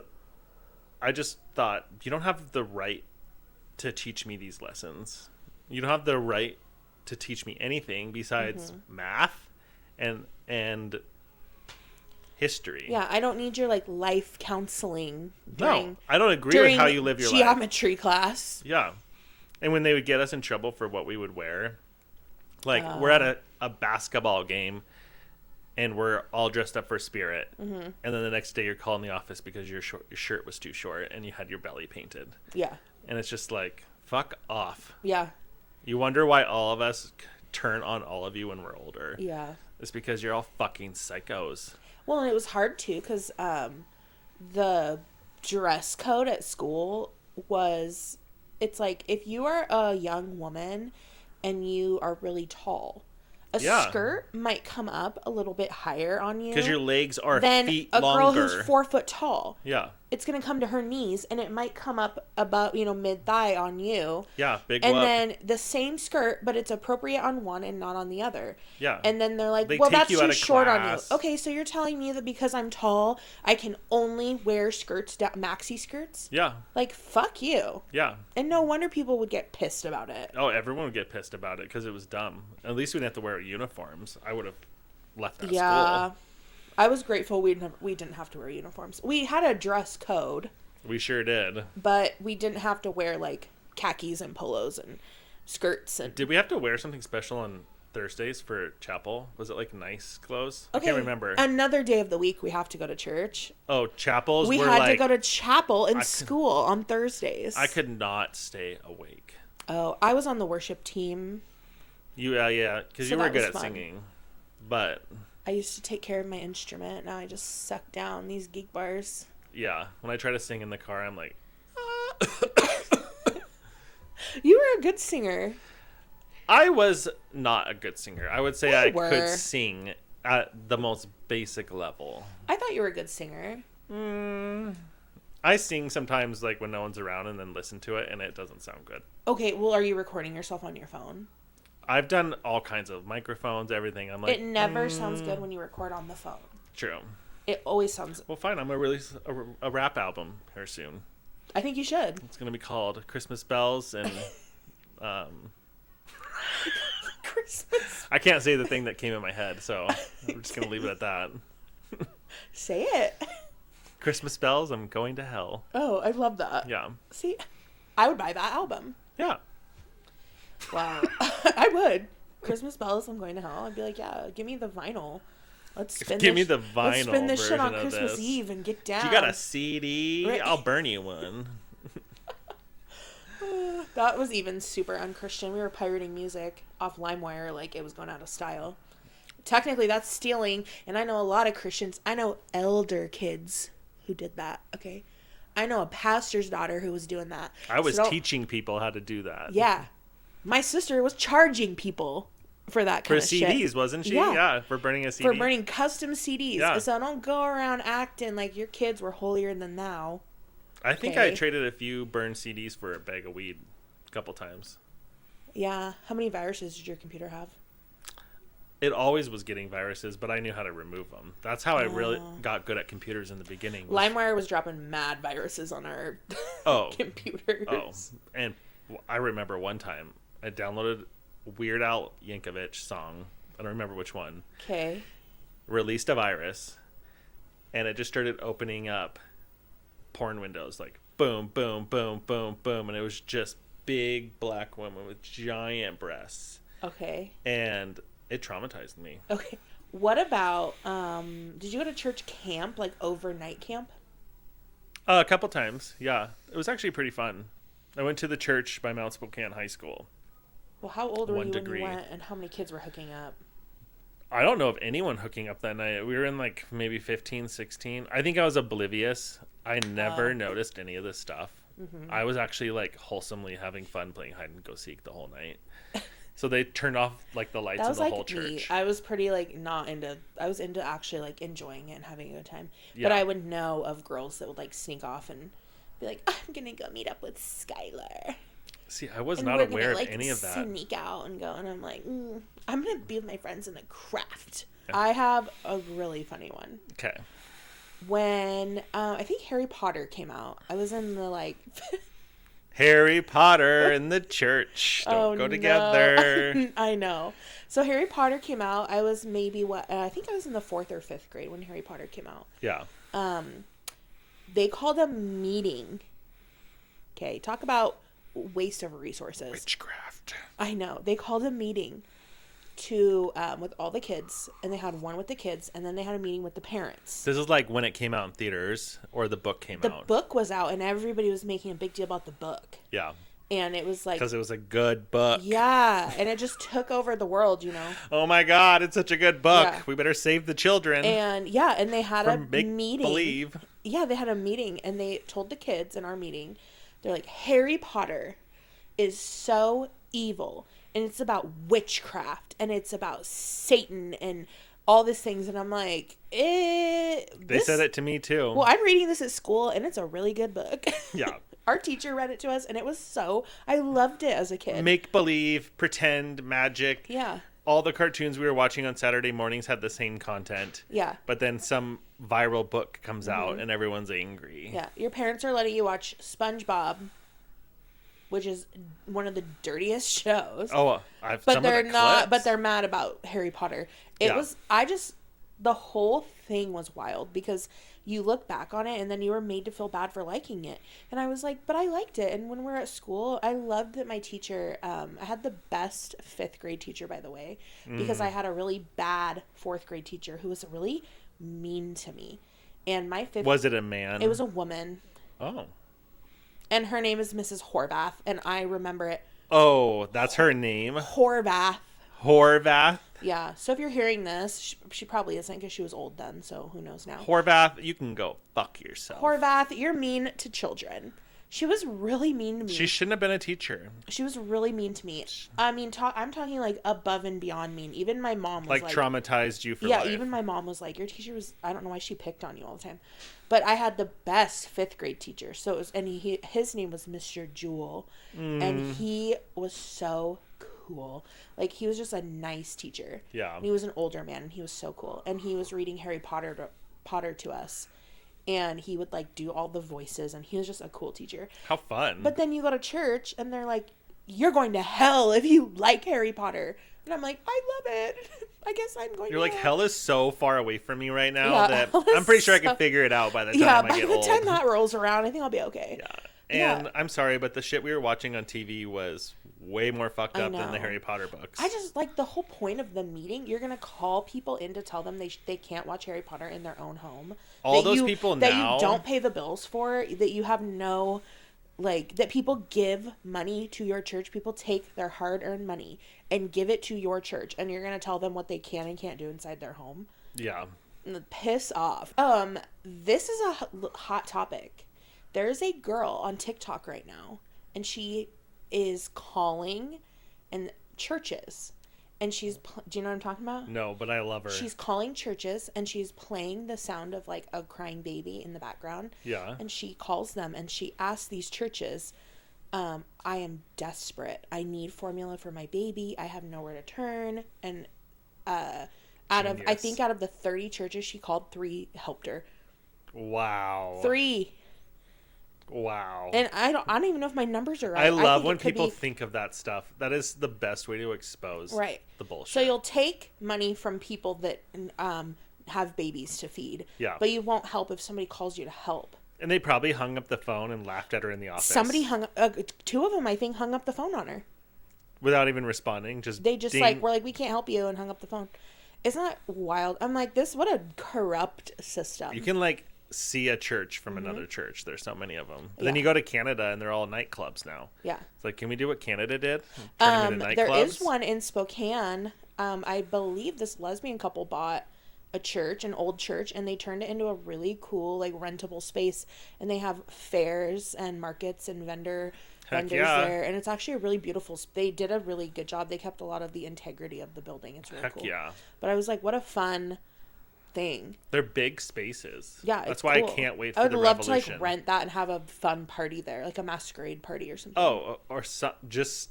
I just thought, you don't have the right to teach me these lessons. You don't have the right to teach me anything besides math and history. Yeah, I don't need your like life counseling No, I don't agree with how you live your life. geometry class. Yeah. And when they would get us in trouble for what we would wear, like we're at a basketball game and we're all dressed up for Spirit. Mm-hmm. And then the next day you're called in the office because your shirt was too short and you had your belly painted. Yeah. And it's just like, fuck off. Yeah. You wonder why all of us turn on all of you when we're older. Yeah. It's because you're all fucking psychos. Well, and it was hard too because the dress code at school was, it's like if you are a young woman and you are really tall, a skirt might come up a little bit higher on you Because your legs are than feet a longer. girl who's 4 foot tall. Yeah. It's going to come to her knees, and it might come up about, mid-thigh on you. Yeah, big And whoop. then the same skirt, but it's appropriate on one and not on the other. Yeah. And then they're like, They well, take that's you too out of short on you. class. Okay, so you're telling me that because I'm tall, I can only wear skirts, maxi skirts? Yeah. Like, fuck you. Yeah. And no wonder people would get pissed about it. Oh, everyone would get pissed about it because it was dumb. At least we didn't have to wear uniforms. I would have left that school. I was grateful we didn't have to wear uniforms. We had a dress code. We sure did. But we didn't have to wear, like, khakis and polos and skirts. And Did we have to wear something special on Thursdays for chapel? Was it, like, nice clothes? Okay, I can't remember. Another day of the week we have to go to church. Oh, chapels We were had like... to go to chapel in school on Thursdays. I could not stay awake. Oh, I was on the worship team. Yeah, because So you were that good was at fun. singing. But, I used to take care of my instrument. Now I just suck down these geek bars. yeah, when I try to sing in the car, I'm like... You were a good singer. I was not a good singer. I would say You I were. could sing at the most basic level. I thought you were a good singer. I sing sometimes like when no one's around and then listen to it and it doesn't sound good. Okay, well, are you recording yourself on your phone? I've done all kinds of microphones, everything. I'm like, It never sounds good when you record on the phone. true. It always sounds... Well, fine. I'm going to release a rap album here soon. I think you should. It's going to be called Christmas Bells and... Christmas. I can't say the thing that came in my head, so I'm just going to leave it at that. Say it. Christmas Bells, I'm going to hell. Oh, I love that. Yeah. See, I would buy that album. Yeah. Wow. I would. Christmas bells, I'm going to hell. I'd be like, yeah, give me the vinyl. Let's spin Give me this, the let's spin vinyl this shit on version of Christmas this. Eve and get down. You got a CD? Right. I'll burn you one. That was even super unchristian. We were pirating music off LimeWire like it was going out of style. Technically, that's stealing, and I know a lot of Christians. I know elder kids who did that, okay? I know a pastor's daughter who was doing that. I was So don't- teaching people how to do that. Yeah. My sister was charging people for that For kind of shit. CDs, wasn't she? Yeah. For burning a CD. For burning custom CDs. Yeah. So don't go around acting like your kids were holier than thou. I think Okay. I traded a few burned CDs for a bag of weed a couple times. Yeah. How many viruses did your computer have? It always was getting viruses, but I knew how to remove them. That's how I really got good at computers in the beginning. LimeWire was dropping mad viruses on our computers. Oh, and I remember one time I downloaded Weird Al Yankovic song. I don't remember which one. Okay. Released a virus, and it just started opening up porn windows like boom, boom, boom, boom, boom, and it was just big black women with giant breasts, Okay. and it traumatized me. Okay. What about, did you go to church camp, like overnight camp? A couple times, yeah. It was actually pretty fun. I went to the church by Mount Spokane High School. Well, how old were One you degree. when you went, and how many kids were hooking up? I don't know of anyone hooking up that night. We were in like maybe 15, 16. I think I was oblivious. I never noticed any of this stuff. Mm-hmm. I was actually like wholesomely having fun playing hide and go seek the whole night. So they turned off like the lights That in was the like whole me. church. I was pretty like not into. I was into actually like enjoying it and having a good time. Yeah. But I would know of girls that would like sneak off and be like, "I'm gonna go meet up with Skylar." See, I was And not we're aware gonna, of like, any of that. Sneak out and go, and I'm like, I'm gonna be with my friends in the craft. I have a really funny one. Okay. When I think Harry Potter came out, I was in the like. Harry Potter and the church don't go no. together. I know. So Harry Potter came out. I was maybe I think I was in the 4th or 5th grade when Harry Potter came out. Yeah. They called a meeting. Okay, talk about waste of resources. Witchcraft. I know. They called a meeting to with all the kids, and they had one with the kids, and then they had a meeting with the parents. This is like when it came out in theaters or the book came The out. book was out, and everybody was making a big deal about the book. Yeah. And it was like, Because it was a good book. yeah, and it just took over the world, Oh my God, it's such a good book. Yeah. We better save the children. And yeah, and they had a Make meeting. believe. Yeah, they had a meeting, and they told the kids in our meeting, they're like, Harry Potter is so evil, and it's about witchcraft, and it's about Satan, and all these things. And I'm like, They said it to me too. Well, I'm reading this at school, and it's a really good book. Yeah. Our teacher read it to us, and it was I loved it as a kid. Make believe, pretend, magic. Yeah. All the cartoons we were watching on Saturday mornings had the same content. Yeah. But then some viral book comes out and everyone's angry. Yeah. Your parents are letting you watch SpongeBob, which is one of the dirtiest shows. Oh, but they're not. But they're mad about Harry Potter. The whole thing was wild because you look back on it and then you were made to feel bad for liking it. And I was like, but I liked it. And when we were at school, I loved that my teacher, I had the best 5th grade teacher, by the way, because I had a really bad 4th grade teacher who was really mean to me. And my 5th... Was it a man? It was a woman. Oh. And her name is Mrs. Horvath. And I remember it. Oh, that's her name? Horvath. Horvath? Yeah, so if you're hearing this, she probably isn't because she was old then, so who knows now. Horvath, you can go fuck yourself. Horvath, you're mean to children. She was really mean to me. She shouldn't have been a teacher. She was really mean to me. I mean, I'm talking like above and beyond mean. Even my mom was like... traumatized you for life. Yeah, even my mom was like, your teacher was... I don't know why she picked on you all the time. But I had the best 5th grade teacher. So it was... And his name was Mr. Jewell. And he was so cool. Like, he was just a nice teacher. Yeah. And he was an older man, and he was so cool. And he was reading Harry Potter to us. And he would, like, do all the voices, and he was just a cool teacher. How fun. But then you go to church, and they're like, you're going to hell if you like Harry Potter. And I'm like, I love it. I guess I'm going You're to like, hell is so far away from me right now Yeah, that hell I'm pretty is sure I so- can figure it out by the time Yeah, I by get the old. time that rolls around, I think I'll be okay. Yeah. And Yeah. I'm sorry, but the shit we were watching on TV was way more fucked up than the know. Harry Potter books. I just, like, the whole point of the meeting, you're going to call people in to tell them they can't watch Harry Potter in their own home. All those people that now... you don't pay the bills for, that you have no... Like, that people give money to your church. People take their hard-earned money and give it to your church. And you're going to tell them what they can and can't do inside their home. Yeah. Piss off. This is a hot topic. There's a girl on TikTok right now, and she is calling and churches, and she's do you know what I'm talking about? No, but I love her. She's calling churches, and she's playing the sound of like a crying baby in the background. Yeah. And she calls them, and she asks these churches, I am desperate. I need formula for my baby. I have nowhere to turn. And I think out of the 30 churches she called, 3 helped her. Wow. 3. Wow. And I don't even know if my numbers are right. I love think when it could people be... think of that stuff. That is the best way to expose the bullshit. So you'll take money from people that have babies to feed. Yeah. But you won't help if somebody calls you to help. And they probably hung up the phone and laughed at her in the office. Somebody hung up... 2 of them, I think, hung up the phone on her. Without even responding. They just, ding. like, were like, we can't help you, and hung up the phone. Isn't that wild? I'm like, what a corrupt system. You can, like... see a church from another church. There's so many of them. But then you go to Canada and they're all nightclubs now. Yeah. It's like, can we do what Canada did? Turn them into nightclubs? There is one in Spokane. I believe this lesbian couple bought a church, an old church, and they turned it into a really cool, like, rentable space. And they have fairs and markets and vendors there. And it's actually a really beautiful... They did a really good job. They kept a lot of the integrity of the building. It's really cool. Yeah. But I was like, what a fun... thing. They're big spaces. Yeah, that's why cool. I can't wait for I would the love revolution. to like rent that and have a fun party there, like a masquerade party or something. Oh, or just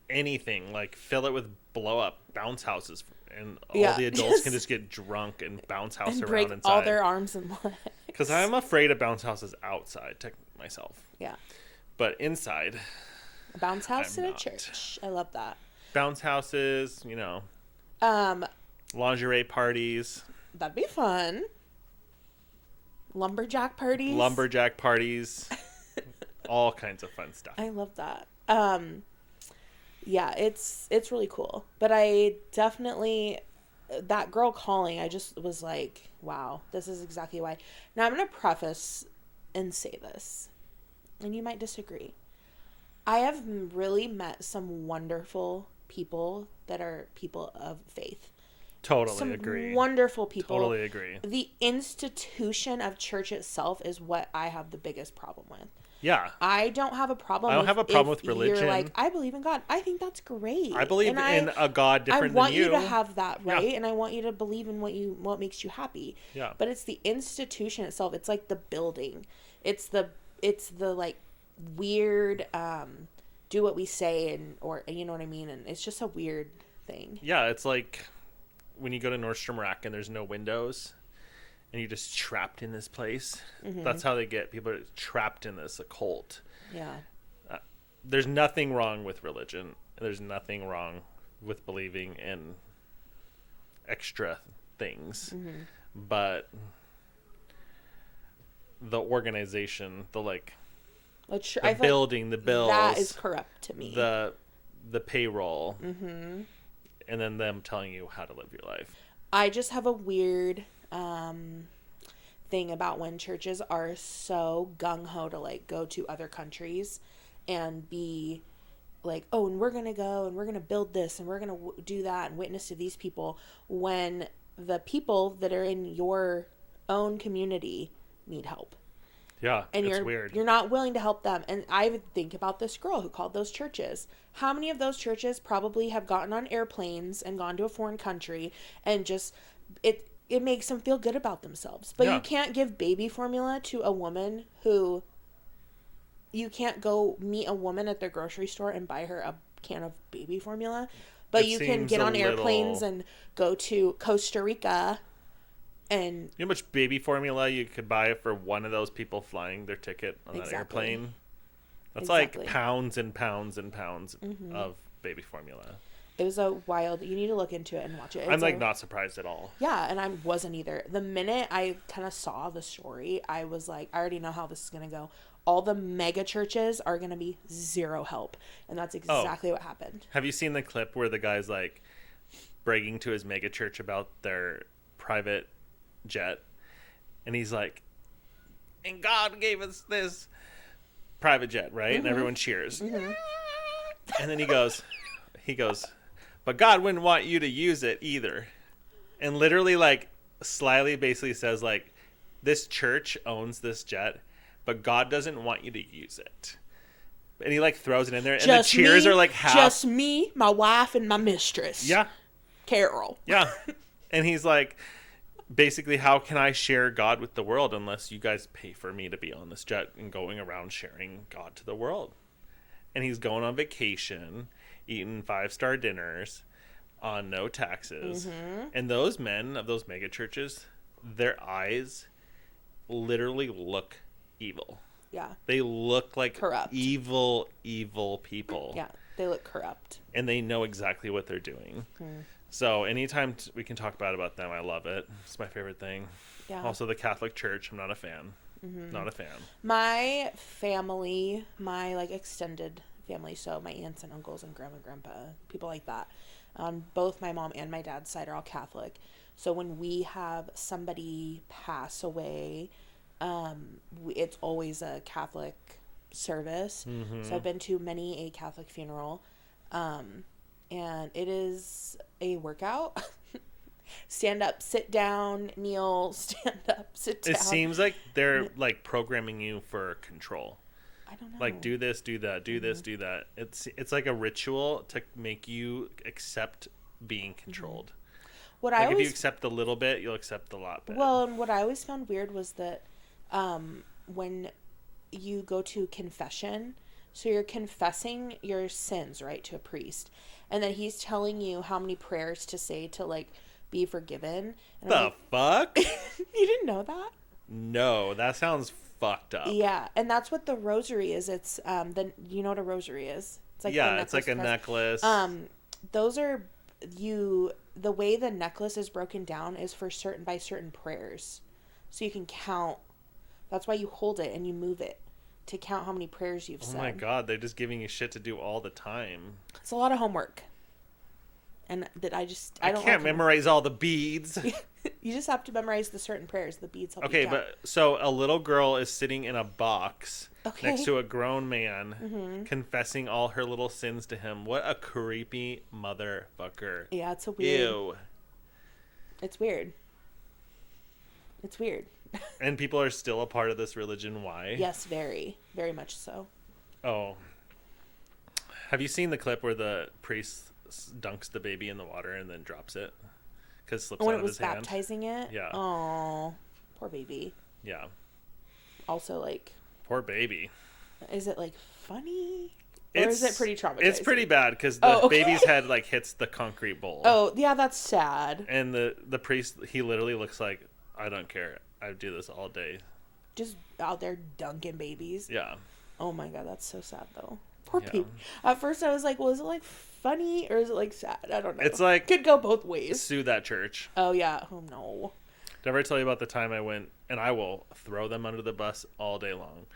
anything, like fill it with blow up bounce houses, and all the adults can just get drunk and bounce house and around break inside. all their arms and legs. Because I'm afraid of bounce houses outside myself. Yeah, but inside, a bounce house I'm in a not. church. I love that. Bounce houses, lingerie parties. That'd be fun. Lumberjack parties. All kinds of fun stuff. I love that. Yeah, it's really cool. But I definitely, that girl calling, I just was like, wow, this is exactly why. Now I'm going to preface and say this, and you might disagree. I have really met some wonderful people that are people of faith. Totally Some agree. wonderful people. Totally agree. The institution of church itself is what I have the biggest problem with. Yeah. I don't have a problem. I don't have a problem if with religion. You're like, I believe in God. I think that's great. I believe and in a God different I want than you. to have that, right? Yeah. And I want you to believe in what makes you happy. Yeah. But it's the institution itself. It's like the building. It's the like weird do what we say, and or you know what I mean, and it's just a weird thing. Yeah, it's like when you go to Nordstrom Rack and there's no windows and you're just trapped in this place. Mm-hmm. That's how they get people trapped in this occult. Yeah. There's nothing wrong with religion. There's nothing wrong with believing in extra things. Mm-hmm. But the organization, I feel like building, the bills, that is corrupt to me. the payroll, Mm-hmm. and then them telling you how to live your life. I just have a weird thing about when churches are so gung-ho to like go to other countries and be like, oh, and we're gonna go and we're gonna build this and we're gonna do that and witness to these people, when the people that are in your own community need help. Yeah, And it's weird. You're not willing to help them. And I would think about this girl who called those churches. How many of those churches probably have gotten on airplanes and gone to a foreign country and just it makes them feel good about themselves. But Yeah. you can't give baby formula to a woman who, you can't go meet a woman at the grocery store and buy her a can of baby formula. But It you can seems get a on airplanes little- and go to Costa Rica and You know how much baby formula you could buy for one of those people flying their ticket on that Exactly. airplane? That's Exactly. like pounds and pounds and pounds Mm-hmm. of baby formula. it was a wild, you need to look into it and watch it. I'm It's like a- not surprised at all. Yeah, and I wasn't either. The minute I kind of saw the story, I was like, I already know how this is going to go. All the mega churches are going to be zero help. And that's exactly what happened. Have you seen the clip where the guy's like bragging to his mega church about their private jet? And he's like, and God gave us this private jet, right? Mm-hmm. And everyone cheers. And then he goes, but God wouldn't want you to use it either. And literally, like, slyly basically says, like, this church owns this jet, but God doesn't want you to use it. And he, like, throws it in there. And the cheers are, like, half. Just me, my wife, and my mistress. Yeah. Carol. Yeah. And he's like, basically, how can I share God with the world unless you guys pay for me to be on this jet and going around sharing God to the world? And he's going on vacation, eating 5-star dinners on no taxes. Mm-hmm. And those men of those mega churches, their eyes literally look evil. Yeah. They look like Corrupt. evil people. Yeah. They look corrupt. And they know exactly what they're doing. So anytime we can talk about them, I love it. It's my favorite thing. Yeah. Also, the Catholic Church, I'm not a fan. Not a fan. My family, my like extended family, so my aunts and uncles and grandma, grandpa, people like that. Both my mom and my dad's side are all Catholic. So when we have somebody pass away, it's always a Catholic service. So I've been to many a Catholic funeral, and it is a workout. Stand up, sit down, kneel, stand up, sit down. It seems like they're like programming you for control. I don't know. Like, do this, do that, do this, do that. It's like a ritual to make you accept being controlled. What Like, I if always you accept a little bit, you'll accept a lot bit. Well, and what I always found weird was that when you go to confession, so you're confessing your sins, right, to a priest, and then he's telling you how many prayers to say to like be forgiven. And I'm the fuck? you didn't know that? No, that sounds fucked up. Yeah, and that's what the rosary is. It's you know what a rosary is? It's like Yeah, the it's like a necklace. Those are the way the necklace is broken down is for certain prayers. So you can count. That's why you hold it and you move it to count how many prayers you've Oh said. my God, they're just giving you shit to do all the time. It's a lot of homework. And that I don't can't like memorize all the beads. You just have to memorize the certain prayers. The beads help Okay, you count. but so a little girl is sitting in a box Okay. next to a grown man confessing all her little sins to him. What a creepy motherfucker. Yeah, it's a weird. Ew. It's weird. It's weird. And people are still a part of this religion. Why? Yes, very. Very much so. Oh. Have you seen the clip where the priest dunks the baby in the water and then drops it? Because slips When out it of was his hand. baptizing it? Yeah. Oh, poor baby. Yeah. Also, like, Poor baby. is it, like, funny? Or is it pretty traumatizing? It's pretty bad because the okay. baby's head, like, hits the concrete bowl. Oh, yeah, that's sad. And the priest, he literally looks like, I don't care. I do this all day. Just out there dunking babies. Yeah. Oh my god, that's so sad though. Poor Yeah. baby. At first I was like, well, is it like funny or is it like sad? I don't know. It's like- could go both ways. Sue that church. Oh yeah. Oh no. Did I ever tell you about the time I went, and I will throw them under the bus all day long.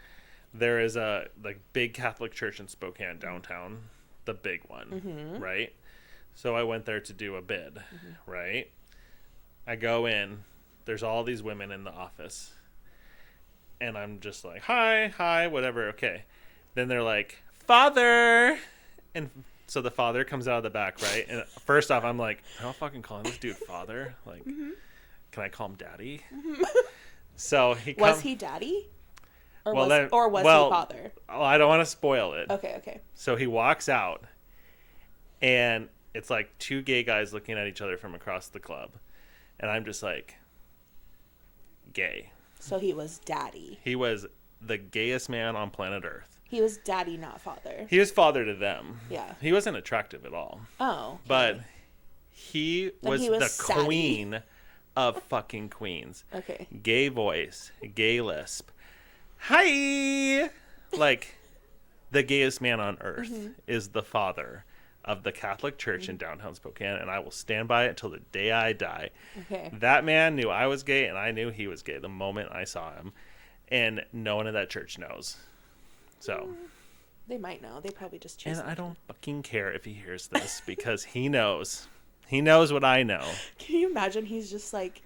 There is a like big Catholic church in Spokane downtown, the big one, right? So I went there to do a bid, right? I go in, there's all these women in the office, and I'm just like, hi, whatever, okay. Then they're like, Father, and so the father comes out of the back, right? And first off, I'm like, I'm not fucking calling this dude father, like. Can I call him Daddy? So he Was he daddy? Or Well, was, then- or was well- he father? Oh, I don't want to spoil it. Okay. So he walks out, and it's like two gay guys looking at each other from across the club, and I'm just like, gay. So he was daddy. He was the gayest man on planet Earth. He was daddy, not father. He was father to them. Yeah. He wasn't attractive at all, Oh. but he Then was, he was the satty. queen of fucking queens. Okay. Gay voice, gay lisp. Hi! Like, the gayest man on earth is the father of the Catholic Church in downtown Spokane, and I will stand by it until the day I die. Okay. That man knew I was gay, and I knew he was gay the moment I saw him. And no one in that church knows. So. They might know. They probably just choose. And I don't fucking care if he hears this, because he knows. He knows what I know. Can you imagine he's just like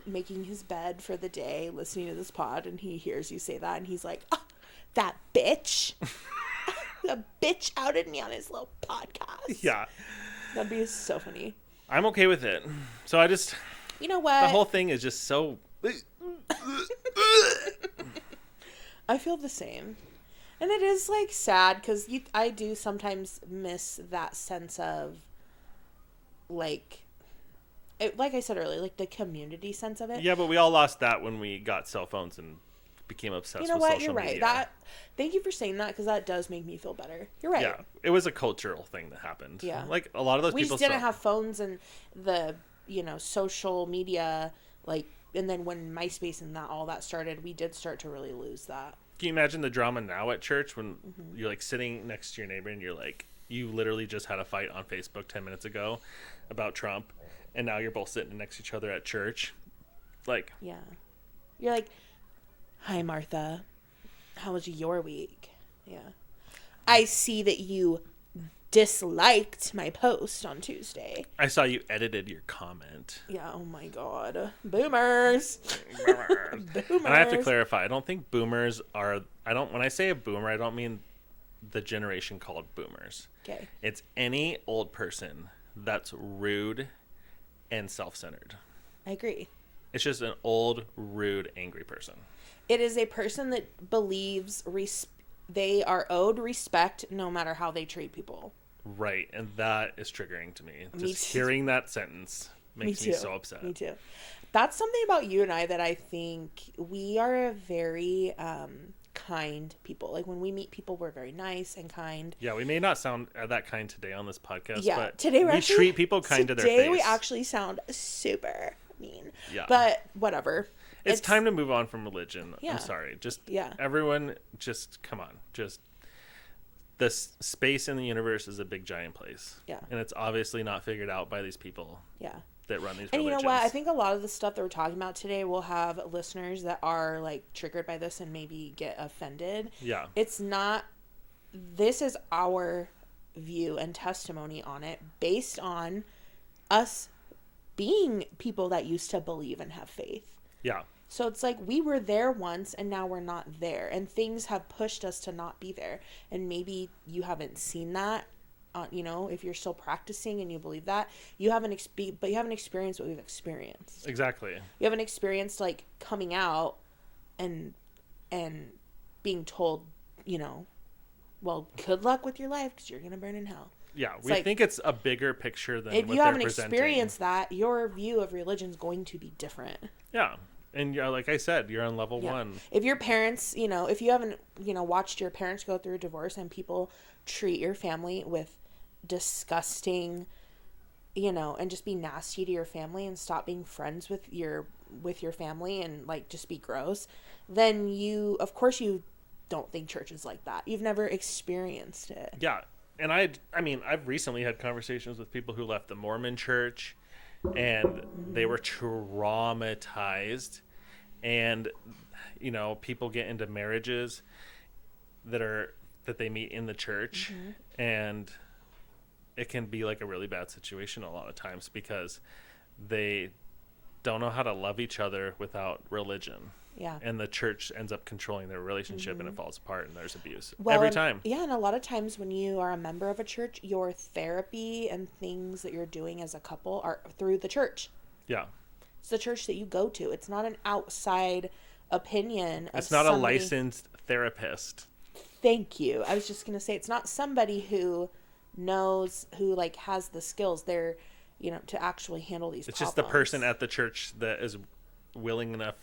making his bed for the day, listening to this pod, and he hears you say that, and he's like, oh, that bitch. The bitch outed me on his little podcast. Yeah. That'd be so funny. I'm okay with it. So I just, You know what? the whole thing is just so. I feel the same. And it is like sad because I do sometimes miss that sense of like I said earlier, like the community sense of it. Yeah, but we all lost that when we got cell phones and became obsessed You know with what? social You're right. media. Thank you for saying that because that does make me feel better. You're right. Yeah, it was a cultural thing that happened. Yeah. Like a lot of those We people just didn't still- have phones and the social media and then when MySpace and all that started, we did start to really lose that. Can you imagine the drama now at church when you're like sitting next to your neighbor and you're like, you literally just had a fight on Facebook 10 minutes ago about Trump, and now you're both sitting next to each other at church. Like, Yeah. You're like, hi, Martha. How was your week? Yeah. I see that you disliked my post on Tuesday. I saw you edited your comment. Yeah, oh my god. Boomers. Boomers. And I have to clarify, I don't think boomers are, when I say a boomer, I don't mean the generation called boomers. Okay. It's any old person that's rude and self-centered. I agree. It's just an old, rude, angry person. It is a person that believes they are owed respect no matter how they treat people. Right, and that is triggering to me. Me Just too. hearing that sentence makes me so upset. Me too. That's something about you and I that I think we are a very kind people. Like when we meet people, we're very nice and kind. Yeah, we may not sound that kind today on this podcast, Yeah, but today we treat people kind to their face. Today we actually sound super mean. Yeah. But whatever. It's time to move on from religion. Yeah. I'm sorry. Just Yeah. everyone, just come on. Just the space in the universe is a big giant place. Yeah. And it's obviously not figured out by these people. Yeah. that run these And religions. you know what? I think a lot of the stuff that we're talking about today will have listeners that are like triggered by this and maybe get offended. Yeah. It's not, this is our view and testimony on it based on us being people that used to believe and have faith. Yeah. So it's like we were there once and now we're not there, and things have pushed us to not be there. And maybe you haven't seen that, you know, if you're still practicing and you believe that, you haven't but you haven't experienced what we've experienced. Exactly. You haven't experienced like coming out and being told, you know, well, good luck with your life because you're gonna burn in hell. Yeah, It's we like, think it's a bigger picture than if what you they're haven't presenting. experienced that, your view of religion is going to be different. Yeah, and yeah, like I said, you're on level Yeah. 1. If your parents, you know, if you haven't, you know, watched your parents go through a divorce and people treat your family with disgusting, you know, and just be nasty to your family and stop being friends with your family and like just be gross, then you, of course, you don't think church is like that. You've never experienced it. Yeah, and I mean, I've recently had conversations with people who left the Mormon church, and they were traumatized, and you know, people get into marriages that they meet in the church, and it can be like a really bad situation a lot of times because they don't know how to love each other without religion. Yeah. And the church ends up controlling their relationship, and it falls apart, and there's abuse Well, every and- time. Yeah, and a lot of times when you are a member of a church, your therapy and things that you're doing as a couple are through the church. Yeah. It's the church that you go to. It's not an outside opinion of It's not somebody. a licensed therapist. Thank you. I was just going to say, it's not somebody who knows, who like has the skills there, you know, to actually handle these It's problems. just the person at the church that is willing enough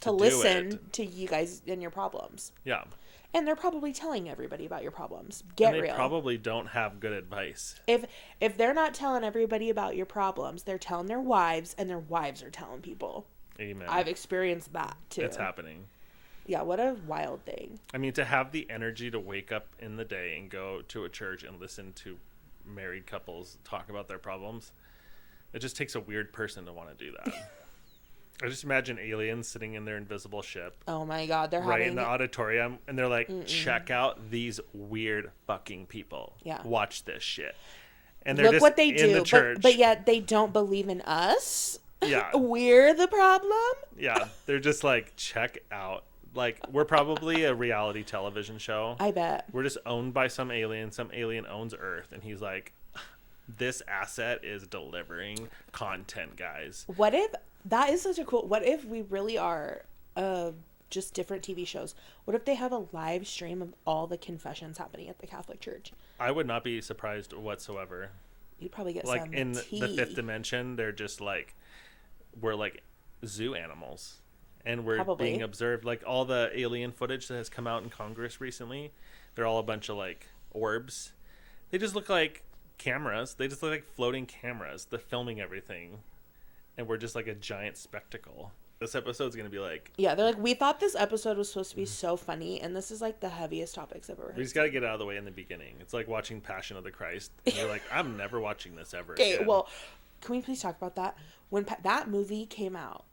to do listen it. to you guys and your problems. Yeah. And they're probably telling everybody about your problems. And Get they real. probably don't have good advice. If they're not telling everybody about your problems, they're telling their wives, and their wives are telling people. Amen. I've experienced that too. It's happening. Yeah, what a wild thing. I mean, to have the energy to wake up in the day and go to a church and listen to married couples talk about their problems, it just takes a weird person to want to do that. I just imagine aliens sitting in their invisible ship Oh my god, they're right having in the auditorium, and they're like, check out these weird fucking people. Yeah. Watch this shit. And they're look just what they in do, the church. but yet they don't believe in us. Yeah. We're the problem. Yeah. They're just like, check out. Like, we're probably a reality television show. I bet. We're just owned by some alien. Some alien owns Earth, and he's like, this asset is delivering content, guys. What if that is such a cool? What if we really are just different TV shows? What if they have a live stream of all the confessions happening at the Catholic Church? I would not be surprised whatsoever. You'd probably get Like, some in tea. the fifth dimension, they're just like, we're like zoo animals. And we're Probably. being observed. Like, all the alien footage that has come out in Congress recently, they're all a bunch of like orbs. They just look like cameras. They just look like floating cameras. They're filming everything. And we're just like a giant spectacle. This episode's going to be like, Yeah, they're like, we thought this episode was supposed to be so funny, and this is like the heaviest topics I've ever we heard. just got to get out of the way in the beginning. It's like watching Passion of the Christ. And you're like, I'm never watching this ever Okay, again. well, can we please talk about that? When that movie came out,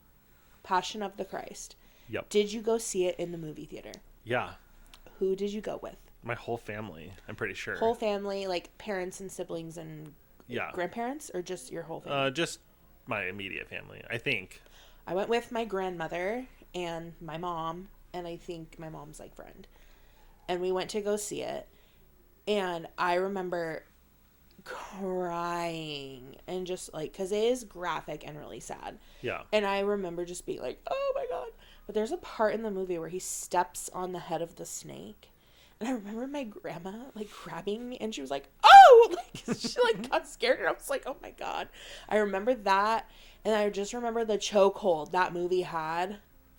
Passion of the Christ, Yep. did you go see it in the movie theater? Yeah. Who did you go with? My whole family, I'm pretty sure. Whole family, like parents and siblings and Yeah. grandparents, or just your whole family? Just my immediate family, I think. I went with my grandmother and my mom, and I think my mom's like friend. And we went to go see it. And I remember crying and just like, because it is graphic and really sad. Yeah. And I remember just being like, oh my God. But there's a part in the movie where he steps on the head of the snake. And I remember my grandma like grabbing me, and she was like, oh, like she like got scared, and I was like, oh my God. I remember that. And I just remember the chokehold that movie had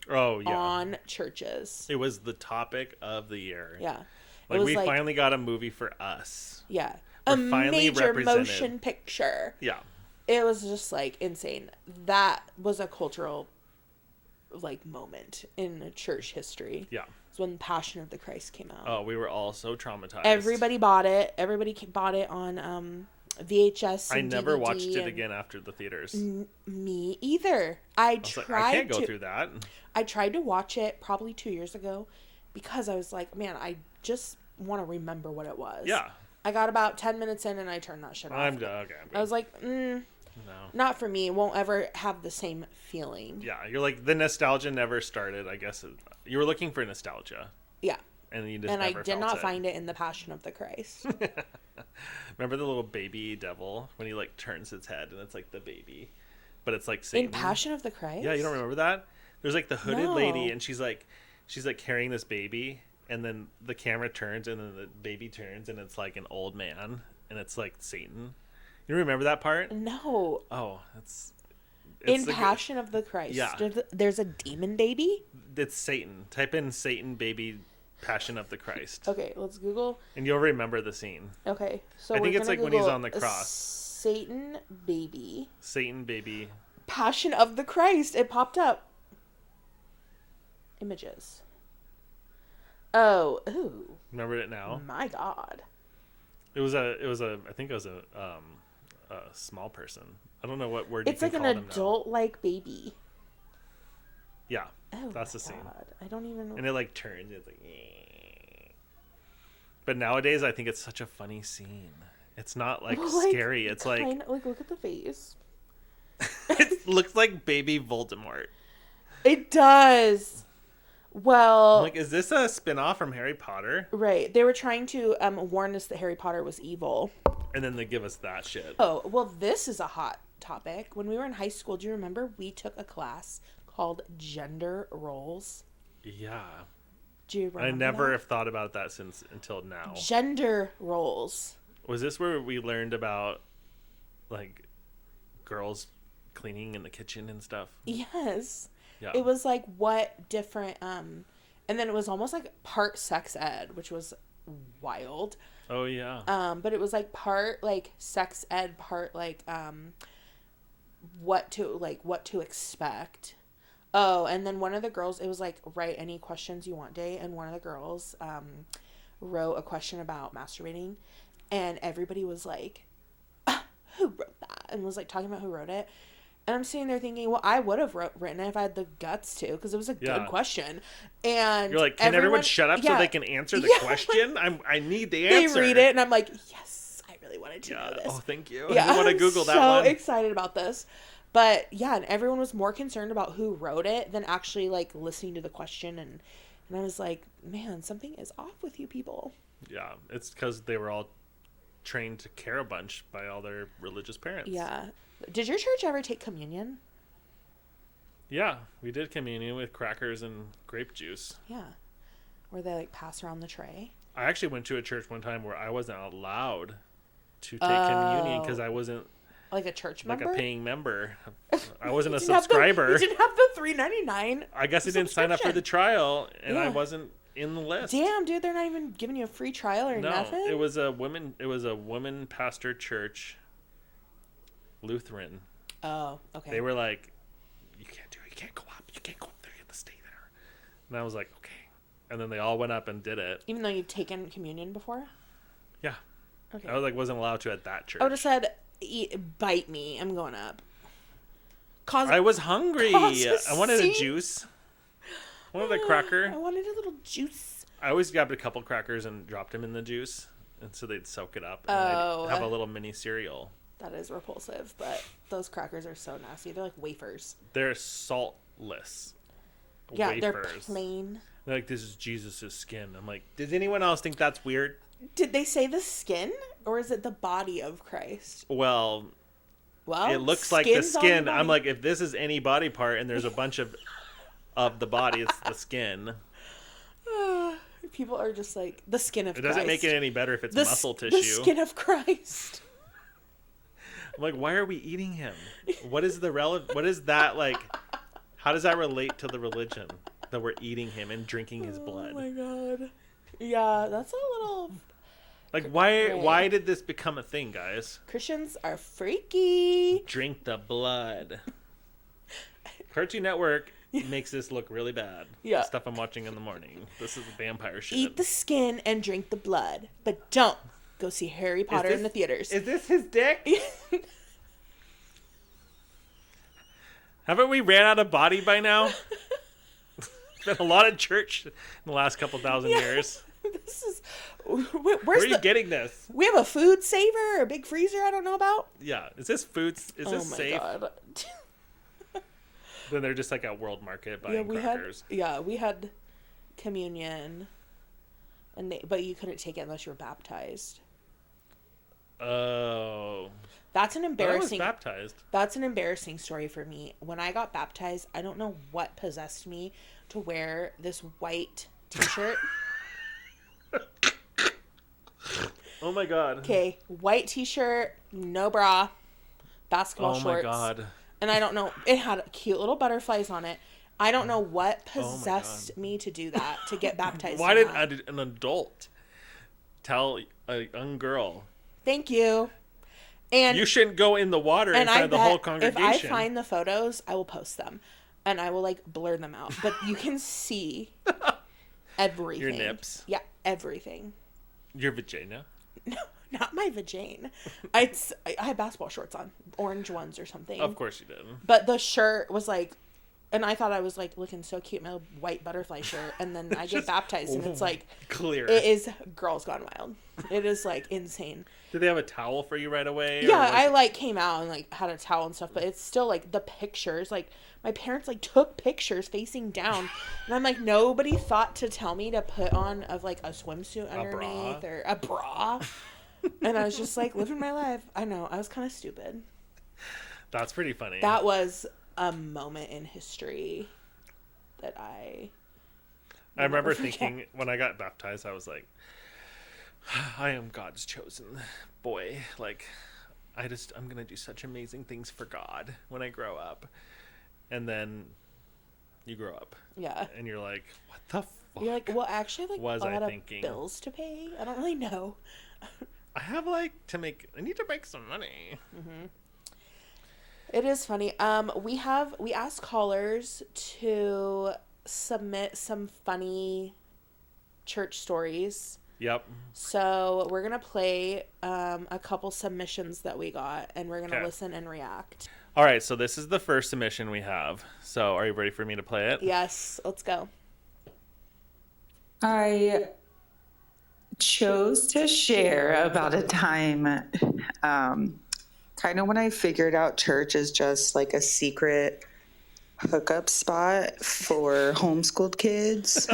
Oh, yeah. on churches. It was the topic of the year. Yeah. It Like, was we like, finally got a movie for us. yeah. We're A finally major represented. motion picture. Yeah. It was just like insane. That was a cultural like moment in church history. Yeah. It's when Passion of the Christ came out. Oh, we were all so traumatized. Everybody bought it. Everybody bought it on VHS. I And never DVD watched it and- again after the theaters. Me either. I was like, I can't go to. through that. I tried to watch it probably 2 years ago because I was like, man, I just want to remember what it was. Yeah. I got about 10 minutes in and I turned that shit off. I'm done. Okay. I'm good. I was like, no. not for me. It won't ever have the same feeling. Yeah, you're like, the nostalgia never started, I guess. You were looking for nostalgia. Yeah. And you just And I never did felt not it. find it in the Passion of the Christ. Remember the little baby devil when he like turns his head and it's like the baby, but it's like Satan. In Passion of the Christ? Yeah, you don't remember that? There's like the hooded No. lady and she's like carrying this baby and then the camera turns and then the baby turns and it's like an old man and it's like Satan. You remember that part? No. Oh, it's In the- Passion of the Christ. Yeah. There's a demon baby? It's Satan. Type in Satan baby Passion of the Christ. Okay, let's Google. And you'll remember the scene. Okay, so I think we're it's gonna like when he's Google on the cross. Satan baby. Satan baby. Passion of the Christ. It popped up. Images. Oh, ooh, Remember it now? my God. I think it was a small person. I don't know what word It's you like can an call them now. adult-like baby. Yeah. Oh, That's my the scene. God. I don't even know. And it like turns. It's like. "Eh." But nowadays, I think it's such a funny scene. It's not like scary. It's like like look at the face. it looks like baby Voldemort. It does. Well, I'm like, is this a spin-off from Harry Potter? right. They were trying to warn us that Harry Potter was evil. And then they give us that shit. Oh, well, this is a hot topic. When we were in high school, do you remember we took a class called Gender Roles? Yeah. Do you remember I never that? have thought about that until now. Gender Roles. Was this where we learned about like girls cleaning in the kitchen and stuff? Yes. Yeah. It was like what different and then it was almost like part sex ed, which was wild. Oh yeah. But it was like part like sex ed, part like what to expect. Oh, and then one of the girls, it was like write any questions you want day, and one of the girls wrote a question about masturbating, and everybody was like, who wrote that? And was like talking about who wrote it. And I'm sitting there thinking, well, I would have written it if I had the guts to, because it was a good question. And you're like, can everyone shut up so they can answer the question? I need the answer. They read it, and I'm like, yes, I really wanted to know this. Oh, thank you. Yeah, I want to I'm Google that so one. excited about this. But yeah, and everyone was more concerned about who wrote it than actually like listening to the question, and I was like, man, something is off with you people. Yeah, it's because they were all trained to care a bunch by all their religious parents. Yeah. Did your church ever take communion? Yeah, we did communion with crackers and grape juice. Yeah. Where they like pass around the tray. I actually went to a church one time where I wasn't allowed to take communion because I wasn't Like a church like member? a paying member. I wasn't a You didn't have subscriber. you didn't have the $3.99. I guess I didn't sign up for the trial, and I Yeah. wasn't in the list. Damn, dude, they're not even giving you a free trial or No, nothing. it was a woman pastor church, Lutheran. Oh, okay. They were like, you can't do it. You can't go up. You can't go up there. You have to stay there. And I was like, okay. And then they all went up and did it. Even though you've taken communion before? Yeah. Okay. I was like, wasn't allowed to at that church. I would have said, bite me. I'm going up. I was hungry. Cause a I wanted a scene. juice. I wanted a cracker. I wanted a little juice. I always grabbed a couple crackers and dropped them in the juice. And so they'd soak it up. And Oh. I'd have a little mini cereal. That is repulsive, but those crackers are so nasty. They're like wafers. They're saltless. Yeah, wafers. they're plain. They're like, this is Jesus' skin. I'm like, does anyone else think that's weird? Did they say the skin, or is it the body of Christ? Well, Well, it looks like the skin's on skin. body. I'm like, if this is any body part and there's a bunch of the body, it's the skin. People are just like, the skin of It Christ. doesn't make it any better if it's the, muscle The tissue. skin of Christ. I'm like, why are we eating him? What is the what is that like? How does that relate to the religion that we're eating him and drinking his blood? Oh my god. Yeah, that's a little... Like, why did this become a thing, guys? Christians are freaky. Drink the blood. Cartoon Network makes this look really bad. Yeah. Stuff I'm watching in the morning. This is vampire shit. Eat the skin and drink the blood, but don't go see Harry Potter in the theaters. Is this his dick? Haven't we ran out of body by now? Been a lot of church in the last couple thousand years. This is Where are you getting this? We have a food saver or a big freezer I don't know about. Yeah, is this food? Is this safe? God. Then they're just like at World Market buying crackers. We had communion, but you couldn't take it unless you were baptized. Oh, that's an embarrassing. I was baptized. That's an embarrassing story for me. When I got baptized, I don't know what possessed me to wear this white T-shirt. Oh my god. Okay, white T-shirt, no bra, basketball shorts. Oh my god. And I don't know, it had cute little butterflies on it. I don't know what possessed me to do that, to get baptized. Why did an adult tell a young girl? Thank you. And you shouldn't go in the water in front of the whole congregation. If I find the photos, I will post them. And I will like blur them out. But you can see everything. Your nips? Yeah, everything. Your vagina? No, not my vagina. I had basketball shorts on, orange ones or something. Of course you did. But the shirt was like, and I thought I was like looking so cute, my white butterfly shirt. And then I get baptized and it's like, clear. It is Girls Gone Wild. It is like insane. Did they have a towel for you right away? Yeah, I like came out and like had a towel and stuff, but it's still like the pictures, like my parents like took pictures facing down, and I'm like, nobody thought to tell me to put on of like a swimsuit underneath or a bra. And I was just like living my life. I know, I was kind of stupid. That's pretty funny. That was a moment in history that I remember thinking when I got baptized, I was like, I am God's chosen boy. Like, I'm going to do such amazing things for God when I grow up. And then you grow up. Yeah. And you're like, what the fuck? You're like, well, actually, like, was a lot I of thinking? bills to pay. I don't really know. I need to make some money. Mm-hmm. It is funny. We asked callers to submit some funny church stories. Yep. So we're gonna play a couple submissions that we got, and we're gonna listen and react. All right. So this is the first submission we have. So are you ready for me to play it? Yes. Let's go. I chose to share about a time, kind of when I figured out church is just like a secret hookup spot for homeschooled kids.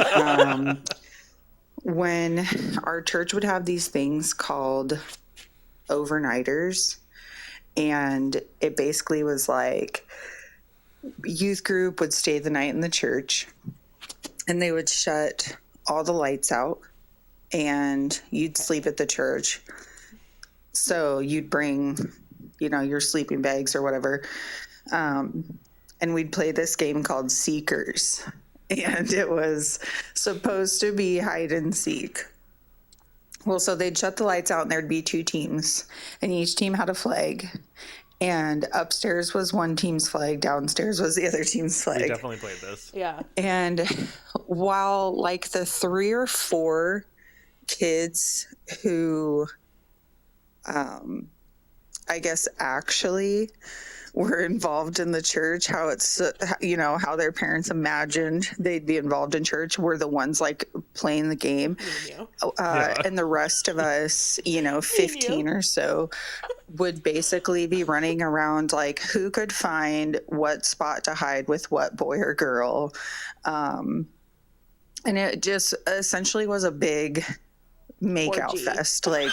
When our church would have these things called overnighters, and it basically was like youth group would stay the night in the church, and they would shut all the lights out, and you'd sleep at the church. So you'd bring, your sleeping bags or whatever. And we'd play this game called Seekers. And it was supposed to be hide and seek. Well, so they'd shut the lights out and there'd be two teams. And each team had a flag. And upstairs was one team's flag. Downstairs was the other team's flag. We definitely played this. Yeah. And while like the 3 or 4 kids who I guess actually were involved in the church, how it's how their parents imagined they'd be involved in church, were the ones like playing the game. And the rest of us 15 or so would basically be running around like who could find what spot to hide with what boy or girl. And it just essentially was a big make-out orgy fest. Like,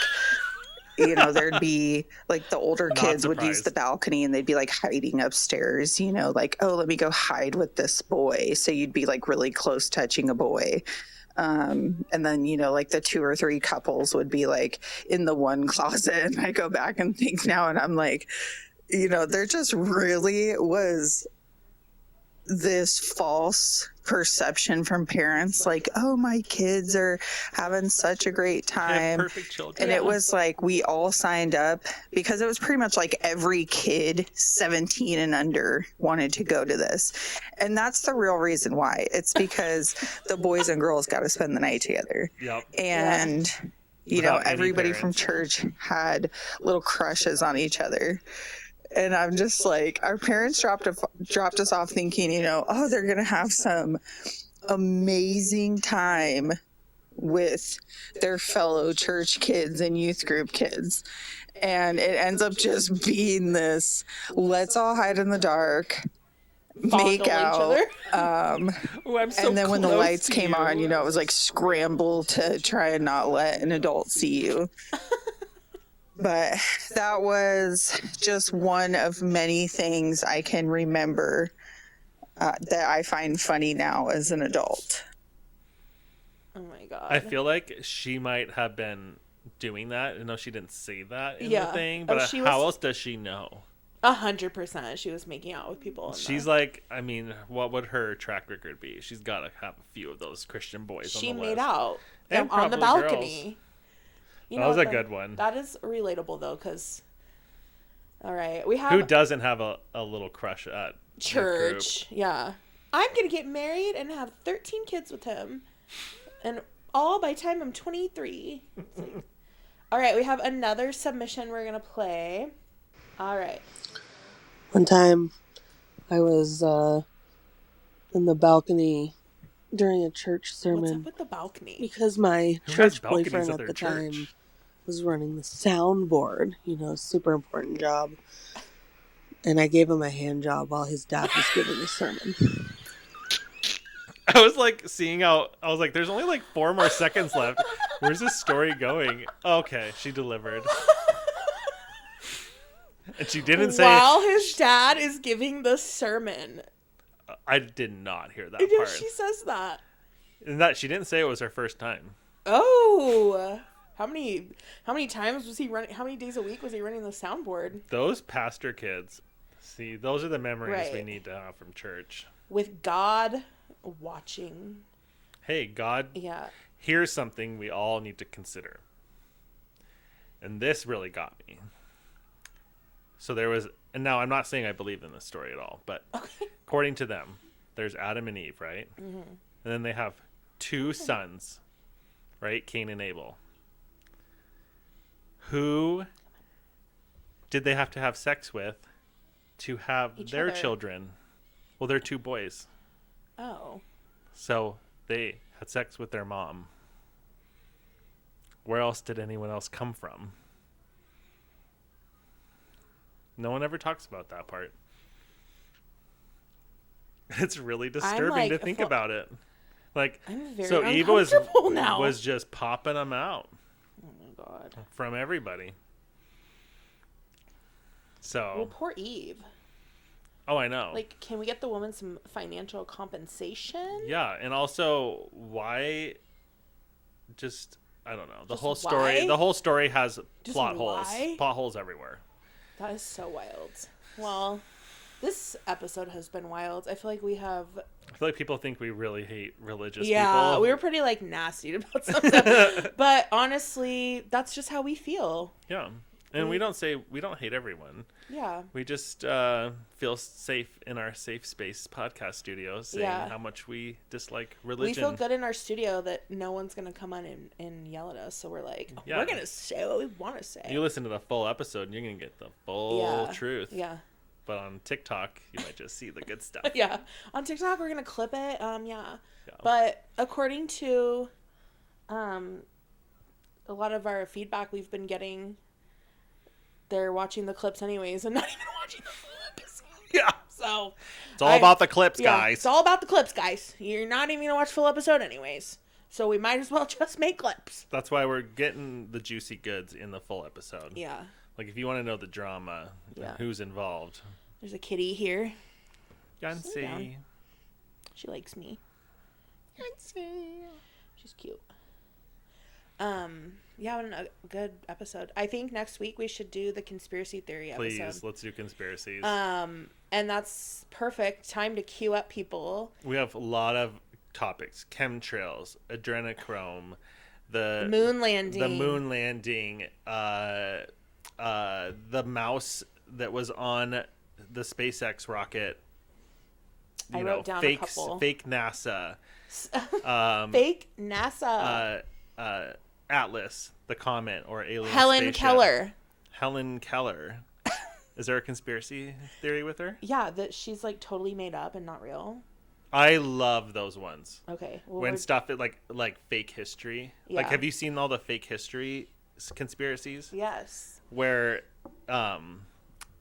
there'd be like the older kids would use the balcony and they'd be like hiding upstairs, like, oh, let me go hide with this boy. So you'd be like really close touching a boy. And then, like the 2 or 3 couples would be like in the one closet. And I go back and think now, and I'm like, there just really was this false perception from parents like, oh, my kids are having such a great time. Perfect children. And it was like we all signed up because it was pretty much like every kid 17 and under wanted to go to this. And that's the real reason why. It's because the boys and girls got to spend the night together. Yep. And Without any everybody from parents. church had little crushes on each other. And I'm just like, our parents dropped us off thinking, oh, they're going to have some amazing time with their fellow church kids and youth group kids. And it ends up just being this, let's all hide in the dark, make Fondle each out. other. Oh, I'm so And then when the close lights to came you. on, it was like scramble to try and not let an adult see you. But that was just one of many things I can remember that I find funny now as an adult. Oh my god. I feel like she might have been doing that. I know she didn't say that in Yeah. the thing, Oh, but she how was- else does she know? 100% she was making out with people. in She's the- like, I mean, what would her track record be? She's got to have a few of those Christian boys she on the made list. out And on the probably balcony. You That was what a good one. That is relatable though, because all right, we have Who doesn't have a little crush at youth group? church. Yeah, I'm gonna get married and have 13 kids with him, and all by the time I'm 23. It's like- all right, we have another submission we're gonna play. All right. One time I was in the balcony during a church What's up sermon with the balcony? because my Who has church balconies boyfriend at at their the church? time was running the soundboard, super important job. And I gave him a hand job while his dad was giving the sermon. I was like seeing out. I was like, there's only like 4 more seconds left. Where's this story going? Okay, she delivered. And she didn't say. While his dad is giving the sermon. I did not hear that I know part. she says that. And that she didn't say it was her first time. Oh, how many times was he running? How many days a week was he running the soundboard Those pastor kids. See, those are the memories we Right. need to have from church. with God watching? Hey, God, Yeah. here's something we all need to consider. And this really got me. So there was, and now I'm not saying I believe in this story at all, but according to them, there's Adam and Eve, right? Mm-hmm. And then they have 2 sons, right? Cain and Abel. Who did they have to have sex with to have Each their other. children? Well, they're 2 boys. Oh. So they had sex with their mom. Where else did anyone else come from? No one ever talks about that part. It's really disturbing like, to think about it. Like, I'm very so Eve uncomfortable now. was just popping them out Oh my God. from everybody. So, Well, poor Eve. oh, I know. Like, can we get the woman some financial compensation? Yeah, and also why just I don't know. Just why? The whole story has Just plot holes. why? Plot holes everywhere. That is so wild. Well, this episode has been wild. I feel like we have. I feel like people think we really hate religious Yeah, people. we were pretty like nasty about some stuff. But honestly, that's just how we feel. Yeah. And we don't hate everyone. Yeah. We just feel safe in our safe space podcast studio saying Yeah. how much we dislike We religion. feel good in our studio that no one's going to come on and yell at us. So we're like, Yeah. we're going to say what we want to say. You listen to the full episode and you're going to get the full truth. Yeah. But on TikTok, you might just see the good stuff. Yeah. On TikTok, we're going to clip it. Yeah. Yeah. But according to a lot of our feedback we've been getting, they're watching the clips anyways and not even watching the full episode. Yeah. So It's all about the clips, yeah, guys. it's all about the clips, guys. You're not even gonna watch full episode anyways. So we might as well just make clips. That's why we're getting the juicy goods in the full episode. Yeah. Like, if you want to know the drama Yeah. and who's involved, There's a kitty here. Yancy. down. She likes me. She's cute. Yeah, a good episode. I think next week we should do the conspiracy theory Please, episode. let's do conspiracies. And that's perfect time to queue up people. We have a lot of topics: chemtrails, adrenochrome, the Moon landing. the mouse that was on the SpaceX rocket. I wrote down a couple. Fake NASA. Fake NASA. Atlas, the comet or alien Helen spaceship. Keller. Helen Keller. Is there a conspiracy theory with her? Yeah, that she's like totally made up and not real. I love those ones. Okay. Well, When stuff is like fake history. Like, Yeah. have you seen all the fake history conspiracies? yes. Where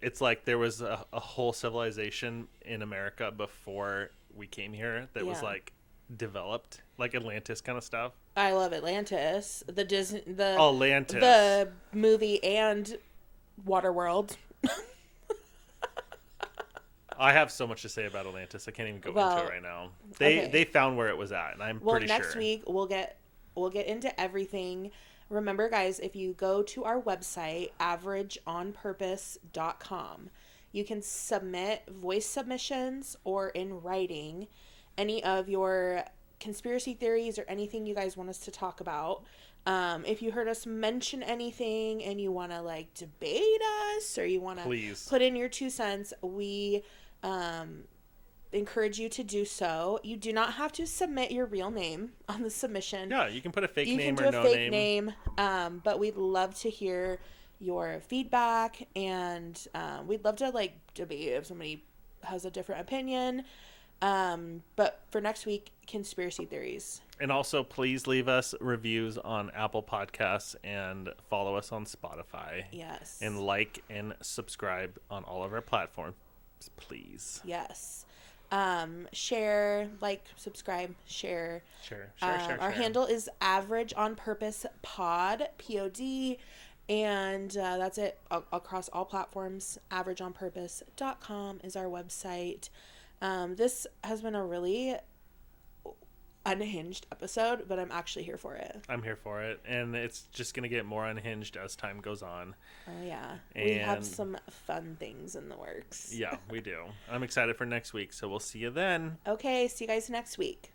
it's like there was a whole civilization in America before we came here that was Yeah. like developed, like Atlantis kind of stuff. I love Atlantis. The Disney, Atlantis. the movie and Waterworld. I have so much to say about Atlantis. I can't even go Well, into it right now. They okay. they found where it was at, and I'm pretty Next sure. week we'll get into everything. Remember, guys, if you go to our website, averageonpurpose.com, you can submit voice submissions or in writing any of your conspiracy theories or anything you guys want us to talk about. If you heard us mention anything and you want to like debate us or you want to Please. put in your 2 cents, we encourage you to do so. You do not have to submit your real name on the submission. Yeah, you can put a fake You name can or do a no fake name. but we'd love to hear your feedback, and we'd love to like debate if somebody has a different opinion. But for next week, conspiracy theories. And also, please leave us reviews on Apple Podcasts and follow us on Spotify. Yes. And like and subscribe on all of our platforms, please. Yes. Share, like, subscribe, share. Share. Our handle is Average on Purpose Pod, POD, and that's it across all platforms. AverageOnPurpose.com is our website. This has been a really unhinged episode, but I'm actually here for it. I'm here for it, and it's just gonna get more unhinged as time goes on. Oh yeah, we have And- some fun things in the works. Yeah, we do. I'm excited for next week, so we'll see you then. Okay, see you guys next week.